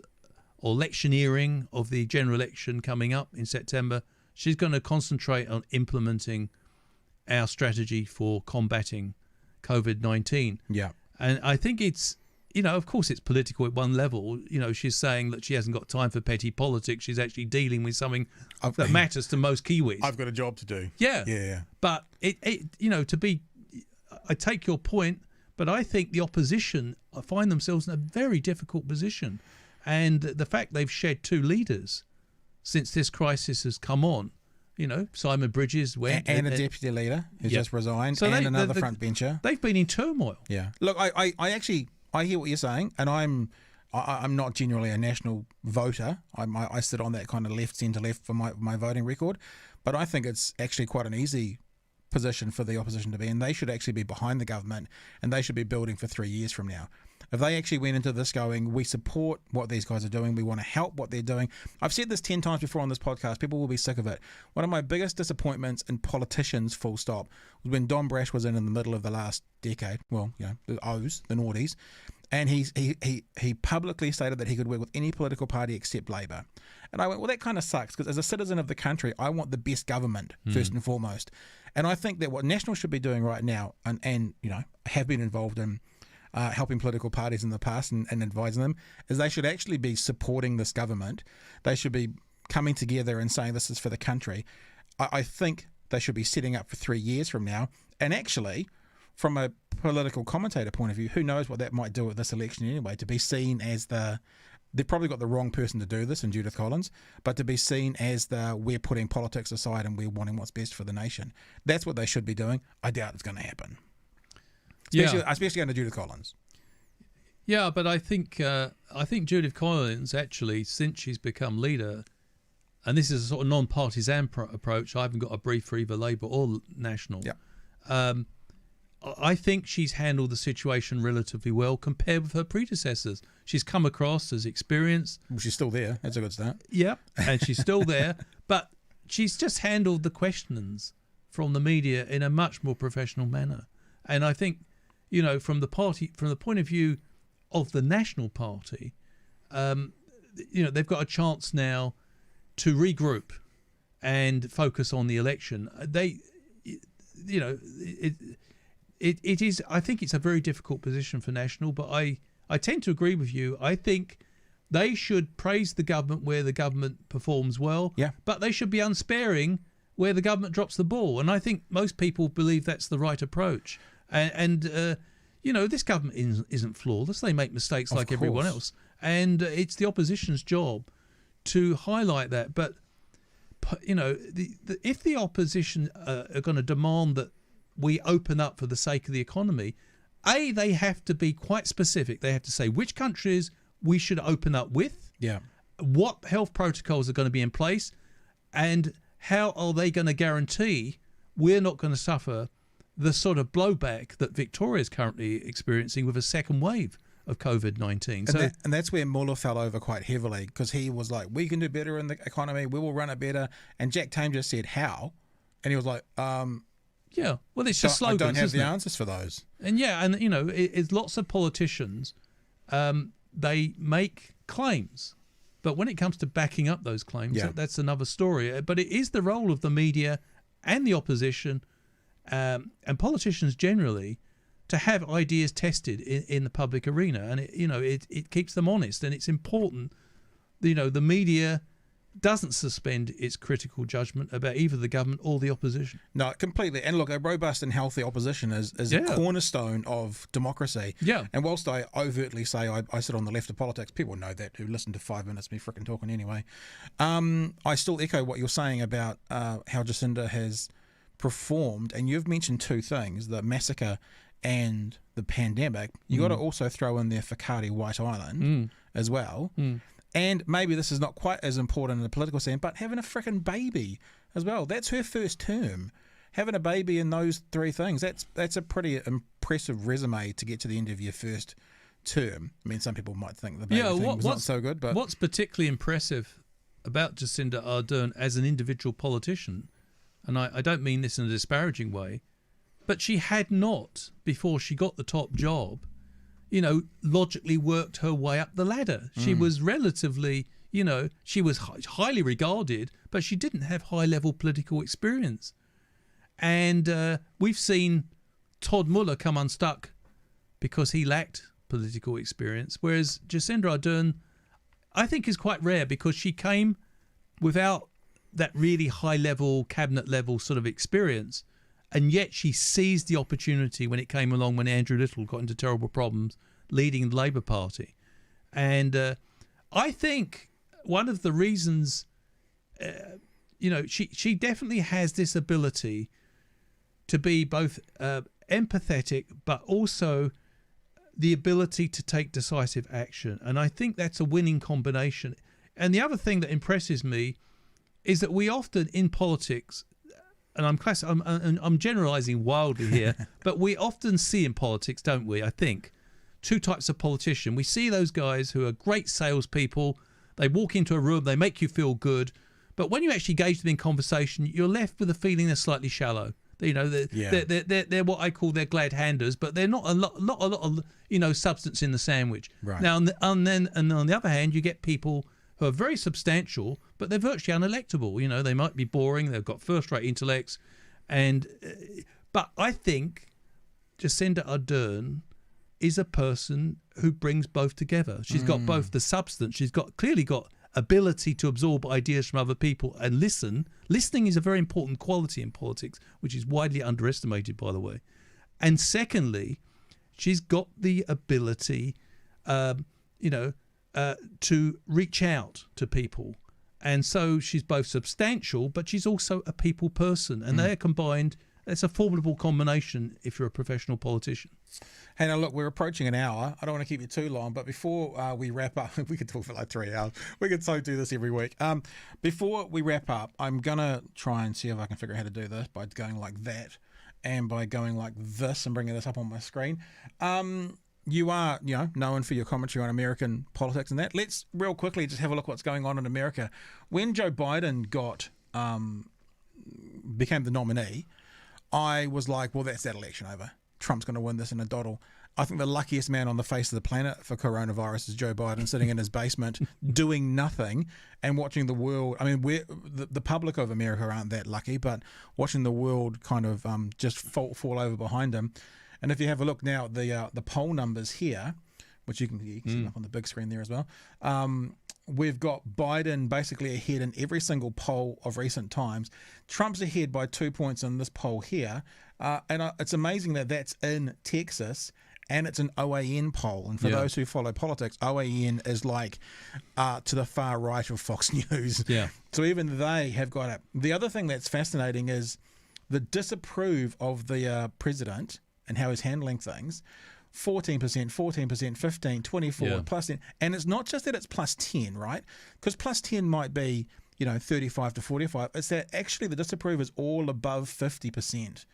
or electioneering of the general election coming up in September. She's going to concentrate on implementing our strategy for combating COVID-19. Yeah. And I think it's, of course it's political at one level. She's saying that she hasn't got time for petty politics. She's actually dealing with something that matters to most Kiwis. I've got a job to do. Yeah. Yeah. But I take your point, but I think the opposition find themselves in a very difficult position. And the fact they've shed 2 leaders since this crisis has come on, Simon Bridges went. And a deputy leader who just resigned, so and another front bencher. They've been in turmoil. Yeah. Look, I hear what you're saying, and I'm not generally a National voter. I sit on that kind of centre left for my voting record, but I think it's actually quite an easy position for the opposition to be in. They should actually be behind the government, and they should be building for 3 years from now. If they actually went into this going, we support what these guys are doing, we want to help what they're doing. I've said this 10 times before on this podcast, people will be sick of it. One of my biggest disappointments in politicians, full stop, was when Don Brash was in the middle of the last decade, the O's, the noughties, and he publicly stated that he could work with any political party except Labour. And I went, well, that kind of sucks, because as a citizen of the country, I want the best government, first and foremost. And I think that what National should be doing right now, and have been involved in helping political parties in the past and advising them, is they should actually be supporting this government. They should be coming together and saying this is for the country. I think they should be setting up for 3 years from now. And actually, from a political commentator point of view, who knows what that might do at this election anyway, to be seen as they've probably got the wrong person to do this in Judith Collins, but to be seen as we're putting politics aside and we're wanting what's best for the nation. That's what they should be doing. I doubt it's going to happen. Especially under Judith Collins. Yeah, but I think Judith Collins actually, since she's become leader, and this is a sort of non-partisan approach. I haven't got a brief for either Labour or National. Yeah. I think she's handled the situation relatively well compared with her predecessors. She's come across as experienced. Well, she's still there. That's a good start. Yeah, and she's still there. But she's just handled the questions from the media in a much more professional manner. And I think, from the point of view of the National Party, they've got a chance now to regroup and focus on the election. It is. I think it's a very difficult position for National, but I tend to agree with you. I think they should praise the government where the government performs well, but they should be unsparing where the government drops the ball. And I think most people believe that's the right approach. And this government isn't flawless. They make mistakes like everyone else. And it's the opposition's job to highlight that. But, if the opposition are going to demand that we open up for the sake of the economy, they have to be quite specific. They have to say which countries we should open up with, what health protocols are going to be in place, and how are they going to guarantee we're not going to suffer the sort of blowback that Victoria is currently experiencing with a second wave of COVID-19. And that's where Muller fell over quite heavily, because he was like, we can do better in the economy, we will run it better. And Jack Tame just said, how? And he was like, yeah, well, it's just slogans. I don't have the answers for those. And it's lots of politicians, they make claims. But when it comes to backing up those claims, that's another story. But it is the role of the media and the opposition and politicians generally to have ideas tested in the public arena. And, it keeps them honest. And it's important, the media doesn't suspend its critical judgment about either the government or the opposition. No, completely. And look, a robust and healthy opposition is a cornerstone of democracy. Yeah. And whilst I overtly say I sit on the left of politics, people know that who listen to 5 minutes of me frickin' talking anyway. I still echo what you're saying about how Jacinda has performed. And you've mentioned two things, the massacre and the pandemic. You got to also throw in there Whakaari White Island as well. And maybe this is not quite as important in the political scene, but having a frickin' baby as well. That's her first term. Having a baby in those three things, that's a pretty impressive resume to get to the end of your first term. I mean, some people might think the baby thing was not so good. But what's particularly impressive about Jacinda Ardern as an individual politician, and I don't mean this in a disparaging way, but she had not, before she got the top job, logically worked her way up the ladder. She was relatively, she was highly regarded, but she didn't have high-level political experience. And we've seen Todd Muller come unstuck because he lacked political experience, whereas Jacinda Ardern, I think, is quite rare because she came without that really high-level, cabinet-level sort of experience, and yet she seized the opportunity when it came along when Andrew Little got into terrible problems leading the Labour Party. And I think one of the reasons, she definitely has this ability to be both empathetic, but also the ability to take decisive action. And I think that's a winning combination. And the other thing that impresses me is that we often in politics, and I'm generalising wildly here, but we often see in politics, don't we, I think, two types of politician. We see those guys who are great salespeople. They walk into a room, they make you feel good. But when you actually engage them in conversation, you're left with a feeling they're slightly shallow. They're what I call their glad handers, but they're not a lot of substance in the sandwich. Right. Now, and on the other hand, you get people who are very substantial, but they're virtually unelectable. They might be boring. They've got first-rate intellects, but I think Jacinda Ardern is a person who brings both together. She's got both the substance. She's clearly got ability to absorb ideas from other people and listen. Listening is a very important quality in politics, which is widely underestimated, by the way. And secondly, she's got the ability, to reach out to people. And so she's both substantial, but she's also a people person. And they're combined. It's a formidable combination if you're a professional politician. Hey, now look, we're approaching an hour. I don't want to keep you too long, but before we wrap up, we could talk for like 3 hours. We could so do this every week. Before we wrap up, I'm going to try and see if I can figure out how to do this by going like that. and by going like this and bringing this up on my screen. You are, known for your commentary on American politics and that. Let's real quickly just have a look what's going on in America. When Joe Biden became the nominee, I was like, well, that's that election over. Trump's going to win this in a doddle. I think the luckiest man on the face of the planet for coronavirus is Joe Biden, sitting in his basement doing nothing and watching the world. I mean, the public of America aren't that lucky, but watching the world kind of just fall over behind him. And if you have a look now at the poll numbers here, which you can see up on the big screen there as well, we've got Biden basically ahead in every single poll of recent times. Trump's ahead by 2 points in this poll here. And it's amazing that that's in Texas, and it's an OAN poll. And for those who follow politics, OAN is like to the far right of Fox News. Yeah. So even they have got it. The other thing that's fascinating is the disapprove of the president and how he's handling things. 14%, 15, 24, plus 10. And it's not just that it's plus 10, right? Because plus 10 might be, 35 to 45. It's that actually the disapprove is all above 50%,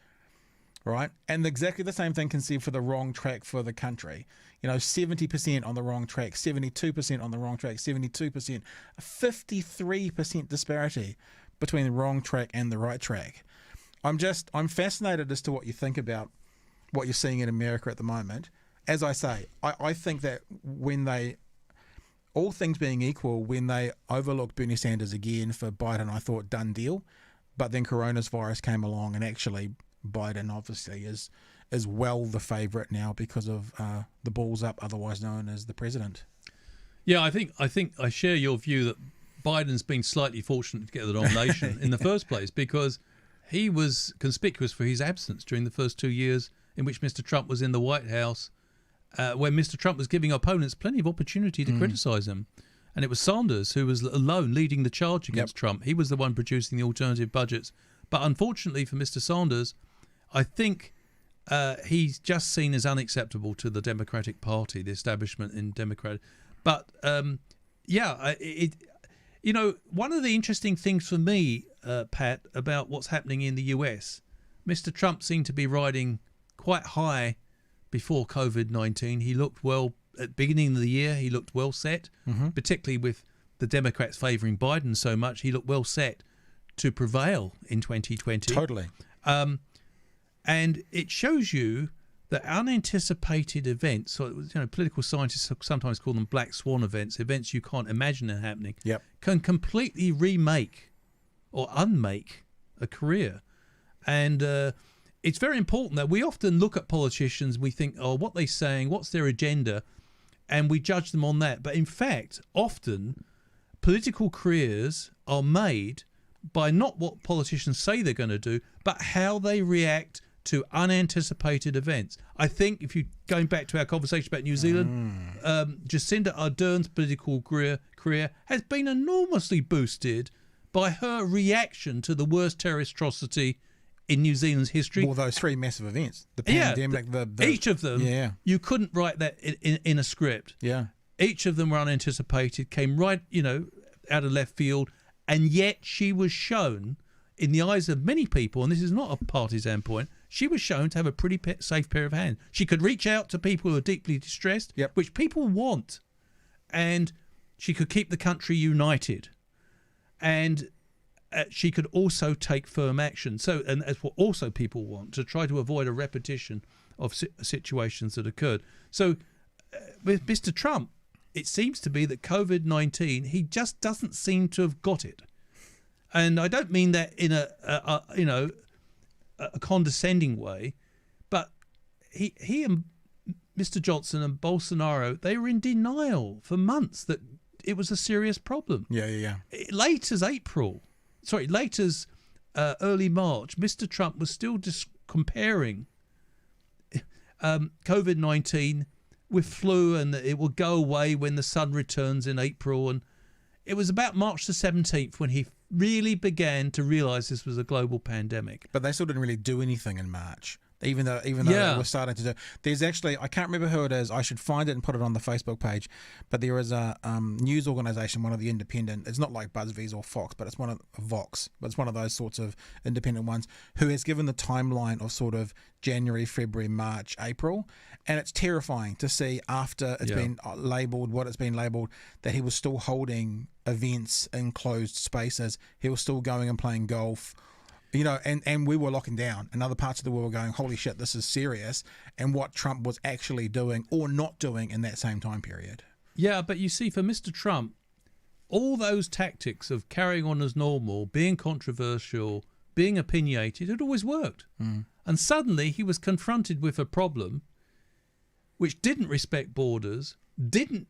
right? And exactly the same thing can see for the wrong track for the country. 70% on the wrong track, 72% on the wrong track, 72%, a 53% disparity between the wrong track and the right track. I'm fascinated as to what you think about what you're seeing in America at the moment. As I say, I think that when all things being equal, when they overlooked Bernie Sanders again for Biden, I thought done deal. But then coronavirus came along, and actually Biden obviously is well the favourite now because of the balls up, otherwise known as the president. Yeah, I think I share your view that Biden's been slightly fortunate to get the nomination in the first place, because he was conspicuous for his absence during the first 2 years in which Mr. Trump was in the White House, where Mr. Trump was giving opponents plenty of opportunity to criticise him. And it was Sanders who was alone leading the charge against Trump. He was the one producing the alternative budgets. But unfortunately for Mr. Sanders, I think he's just seen as unacceptable to the Democratic Party, the establishment in Democratic. But, one of the interesting things for me, Pat, about what's happening in the US, Mr. Trump seemed to be riding quite high before COVID-19. He looked well at the beginning of the year. He looked well set, particularly with the Democrats favouring Biden so much. He looked well set to prevail in 2020. Totally. And it shows you that unanticipated events, or political scientists sometimes call them black swan events you can't imagine are happening, can completely remake or unmake a career. And it's very important that we often look at politicians, we think, what they're saying, what's their agenda, and we judge them on that. But in fact, often political careers are made by not what politicians say they're going to do, but how they react to unanticipated events. I think if you going back to our conversation about New Zealand, Jacinda Ardern's political career has been enormously boosted by her reaction to the worst terrorist atrocity in New Zealand's history. Well, those three massive events, the pandemic, each of them, you couldn't write that in a script. Yeah, each of them were unanticipated, came right, out of left field, and yet she was shown, in the eyes of many people, and this is not a partisan point, she was shown to have a pretty safe pair of hands. She could reach out to people who are deeply distressed, which people want, and she could keep the country united, and she could also take firm action. So, and that's what also people want, to try to avoid a repetition of situations that occurred. So with Mr. Trump, it seems to be that COVID-19, he just doesn't seem to have got it. And I don't mean that in a condescending way, but he and Mr. Johnson and Bolsonaro, they were in denial for months that it was a serious problem. Yeah. Late as early March, Mr. Trump was still just comparing COVID-19 with flu, and that it will go away when the sun returns in April. And it was about March the 17th when he really began to realise this was a global pandemic. But they still didn't really do anything in March. even though we're starting to do. There's actually, I can't remember who it is. I should find it and put it on the Facebook page. But there is a news organisation, one of the independent. It's not like BuzzFeed or Fox, but it's one of Vox. But it's one of those sorts of independent ones who has given the timeline of sort of January, February, March, April, and it's terrifying to see after it's been labelled what it's been labelled that he was still holding events in closed spaces. He was still going and playing golf. And we were locking down, and other parts of the world were going, holy shit, this is serious, and what Trump was actually doing or not doing in that same time period. Yeah, but you see, for Mr. Trump, all those tactics of carrying on as normal, being controversial, being opinionated, it always worked. And suddenly he was confronted with a problem which didn't respect borders, didn't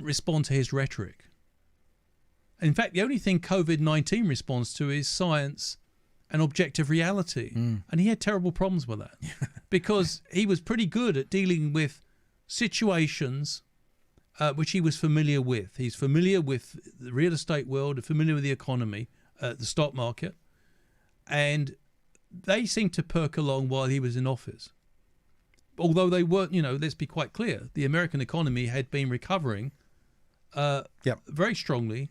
respond to his rhetoric. In fact, the only thing COVID-19 responds to is science and objective reality. And he had terrible problems with that because he was pretty good at dealing with situations which he was familiar with. He's familiar with the real estate world, familiar with the economy, the stock market, and they seemed to perk along while he was in office. Although they weren't, let's be quite clear, the American economy had been recovering very strongly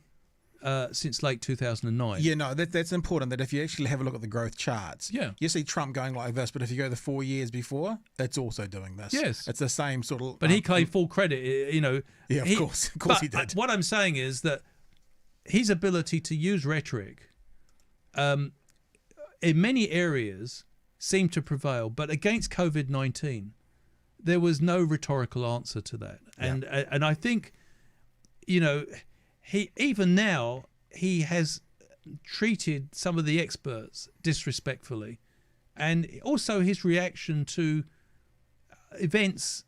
since late 2009. Yeah, no, that's important, that if you actually have a look at the growth charts, you see Trump going like this, but if you go the 4 years before, it's also doing this. Yes. It's the same sort of... But he claimed full credit, Yeah, of course he did. What I'm saying is that his ability to use rhetoric in many areas seemed to prevail, but against COVID-19, there was no rhetorical answer to that. And I think, he even now he has treated some of the experts disrespectfully, and also his reaction to events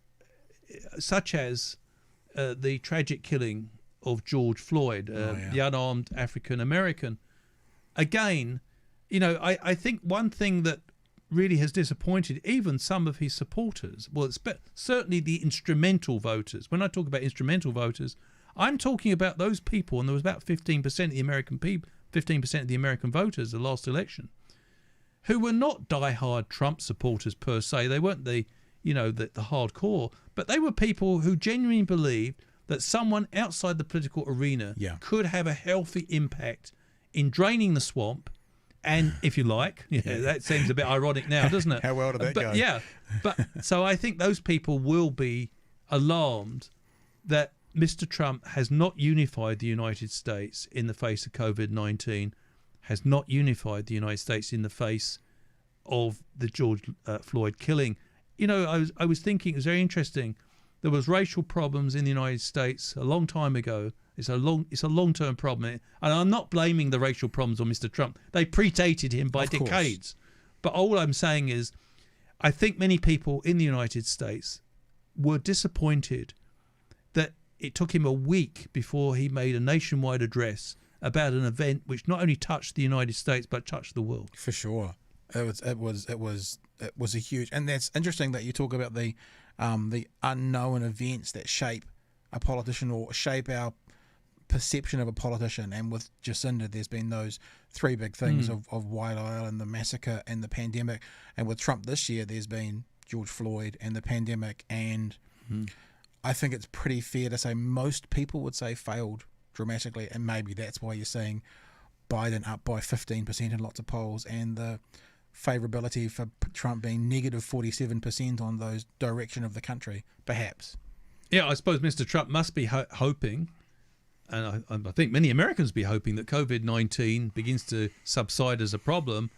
such as the tragic killing of George Floyd, the unarmed African American. Again, I think one thing that really has disappointed even some of his supporters, certainly the instrumental voters. When I talk about instrumental voters, I'm talking about those people, and there was about 15% of the American people, 15% of the American voters the last election, who were not diehard Trump supporters per se. They weren't the hardcore, but they were people who genuinely believed that someone outside the political arena could have a healthy impact in draining the swamp. And if you like, that seems a bit ironic now, doesn't it? How well did that go? Yeah, so I think those people will be alarmed that Mr. Trump has not unified the United States in the face of COVID-19, has not unified the United States in the face of the George Floyd killing. I was thinking, it was very interesting. There was racial problems in the United States a long time ago. It's a long-term problem. And I'm not blaming the racial problems on Mr. Trump. They predated him by decades. But all I'm saying is, I think many people in the United States were disappointed that it took him a week before he made a nationwide address about an event which not only touched the United States but touched the world. For sure, it was a huge, and that's interesting that you talk about the unknown events that shape a politician or shape our perception of a politician. And with Jacinda, there's been those three big things of White Island, the massacre, and the pandemic. And with Trump this year, there's been George Floyd and the pandemic, and I think it's pretty fair to say most people would say failed dramatically, and maybe that's why you're seeing Biden up by 15% in lots of polls, and the favourability for Trump being negative 47% on those direction of the country, perhaps. Yeah, I suppose Mr. Trump must be hoping, and I think many Americans be hoping, that COVID-19 begins to subside as a problem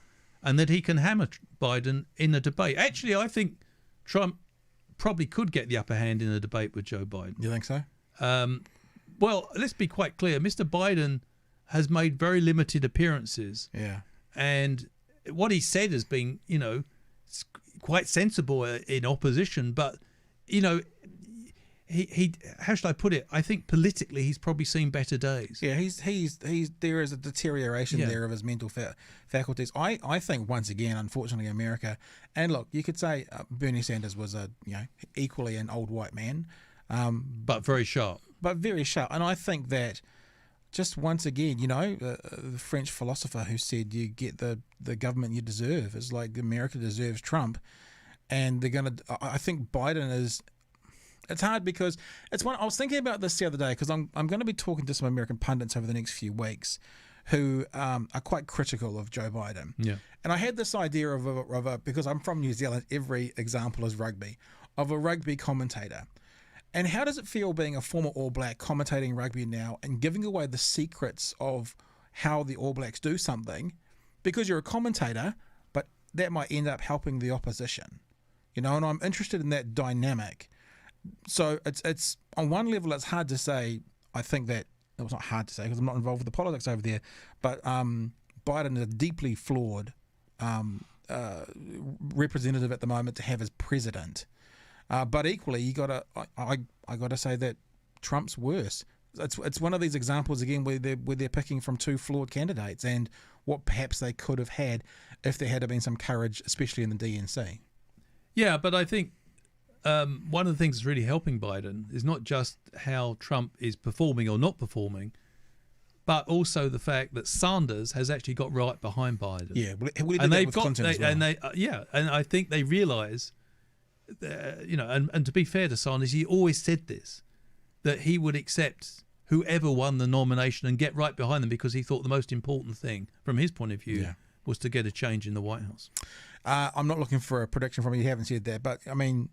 and that he can hammer Biden in a debate. Actually, I think Trump probably could get the upper hand in a debate with Joe Biden. You think so? Well, let's be quite clear. Mr. Biden has made very limited appearances. Yeah. And what he said has been, quite sensible in opposition. But, he how should I put it? I think politically he's probably seen better days. Yeah, he's there is a deterioration there of his mental faculties. I think once again, unfortunately, America, and look, you could say Bernie Sanders was equally an old white man, but very sharp. And I think that just once again, the French philosopher who said you get the government you deserve. It's like America deserves Trump, and I think Biden is. It's hard because I was thinking about this the other day because I'm going to be talking to some American pundits over the next few weeks who are quite critical of Joe Biden. Yeah. And I had this idea of because I'm from New Zealand, every example is rugby, of a rugby commentator. And how does it feel being a former All Black commentating rugby now and giving away the secrets of how the All Blacks do something because you're a commentator, but that might end up helping the opposition, and I'm interested in that dynamic. So it's on one level, it's hard to say. I think that it was not hard to say because I'm not involved with the politics over there. But Biden is a deeply flawed representative at the moment to have as president. But equally, I gotta say that Trump's worse. It's one of these examples again where they're picking from two flawed candidates and what perhaps they could have had if there had been some courage, especially in the DNC. Yeah, but I think. One of the things that's really helping Biden is not just how Trump is performing or not performing, but also the fact that Sanders has actually got right behind Biden. Yeah, and they've got, and I think they realise, and to be fair to Sanders, he always said this, that he would accept whoever won the nomination and get right behind them because he thought the most important thing, from his point of view, was to get a change in the White House. I'm not looking for a prediction from you. You haven't said that, but I mean.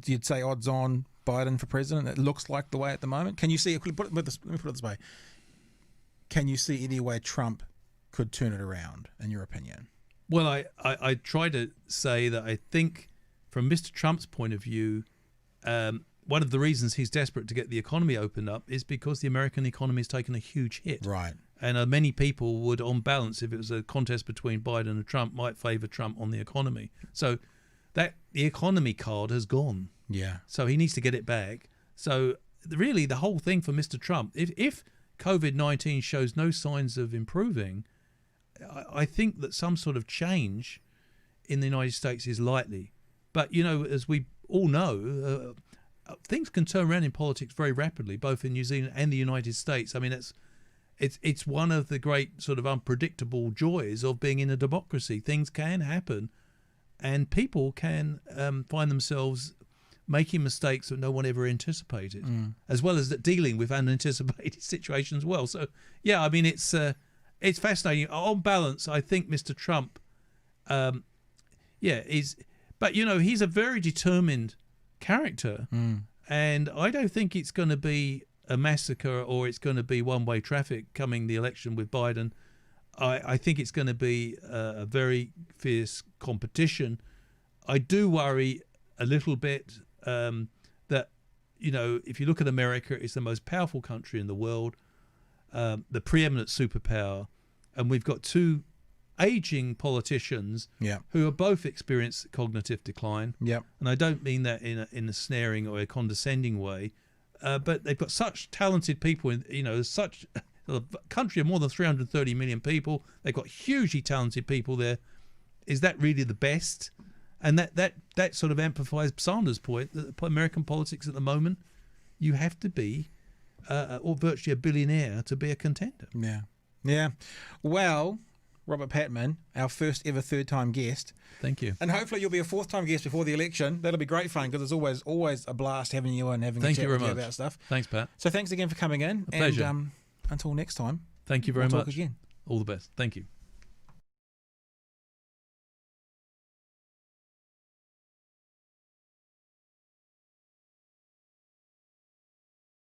You'd say odds on Biden for president. It looks like the way at the moment. Can you see? Let me put it this way. Can you see any way Trump could turn it around, in your opinion? Well, I try to say that I think, from Mr. Trump's point of view, one of the reasons he's desperate to get the economy opened up is because the American economy has taken a huge hit. Right. And many people would, on balance, if it was a contest between Biden and Trump, might favour Trump on the economy. So. That the economy card has gone. Yeah. So he needs to get it back. So really the whole thing for Mr. Trump, if COVID-19 shows no signs of improving, I think that some sort of change in the United States is likely. But, as we all know, things can turn around in politics very rapidly, both in New Zealand and the United States. I mean, it's one of the great sort of unpredictable joys of being in a democracy. Things can happen. And people can find themselves making mistakes that no one ever anticipated, as well as dealing with unanticipated situations as well. So, yeah, I mean, it's fascinating. On balance, I think Mr. Trump, is... But, he's a very determined character, and I don't think it's going to be a massacre or it's going to be one-way traffic coming the election with Biden. I think it's going to be a very fierce competition. I do worry a little bit that, if you look at America, it's the most powerful country in the world, the preeminent superpower, and we've got two aging politicians who have both experienced cognitive decline. Yep. And I don't mean that in a snaring or a condescending way, but they've got such talented people, such... A country of more than 330 million people. They've got hugely talented people there. Is that really the best? And that sort of amplifies Sanders' point that American politics at the moment, you have to be or virtually a billionaire to be a contender. Yeah. Yeah. Well, Robert Patman, our first ever third-time guest. Thank you. And hopefully you'll be a fourth-time guest before the election. That'll be great fun because it's always a blast having you and having a chat with you about stuff. Thanks, Pat. So thanks again for coming in. A pleasure. And until next time. Thank you very much. Talk again. All the best. Thank you.